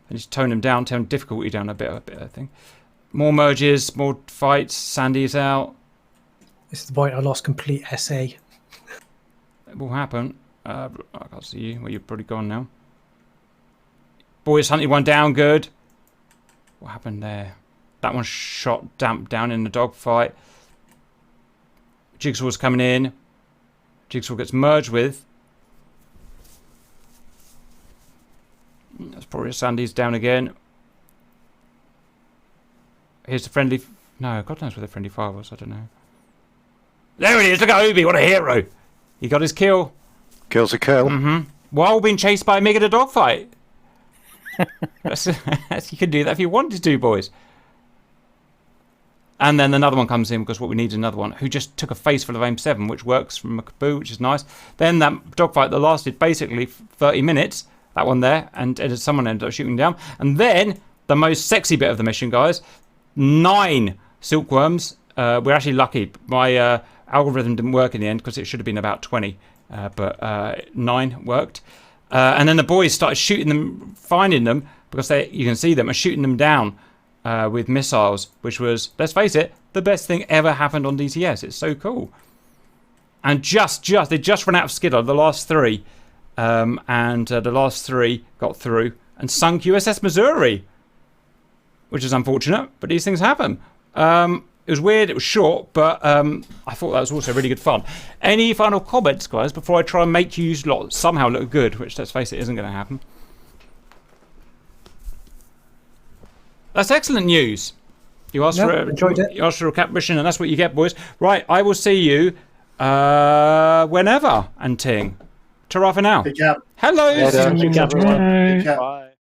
I need to tone them down, tone difficulty down a bit, I think. More merges, more fights. Sandy's out. This is the point I lost complete SA. It will happen. I can't see you. Well, you're probably gone now. Boys hunted one down, good. What happened there? That one shot down in the dogfight. Jigsaw's coming in. Jigsaw gets merged with. That's probably Sandy's down again. Here's the friendly... No, God knows where the friendly fire was. I don't know. There it is. Look at Obi. What a hero. He got his kill. Kill's a kill. Mm-hmm. While being chased by a MiG in a dogfight. You can do that if you wanted to, boys. And then another one comes in because what we need is another one who just took a face full of aim 7, which works from a kaboo, which is nice. Then that dogfight that lasted basically 30 minutes, that one there, and someone ended up shooting down. And then the most sexy bit of the mission, guys, 9 silkworms. We're actually lucky. My algorithm didn't work in the end because it should have been about 20, but 9 worked. And then the boys started shooting them, finding them, because you can see them, and shooting them down with missiles, which was, let's face it, the best thing ever happened on DCS. It's so cool. And they just ran out of skidder, the last 3. And the last 3 got through and sunk USS Missouri, which is unfortunate, but these things happen. It was weird, it was short, but I thought that was also really good fun. Any final comments, guys, before I try and make you somehow look good, which, let's face it, isn't going to happen? That's excellent news. You asked for enjoyed it. You asked for a recap mission, and that's what you get, boys. Right, I will see you whenever, and Ting. Ta-ra for now. Big cap. Hello. Big cap, everyone. Bye. Big cap. Bye.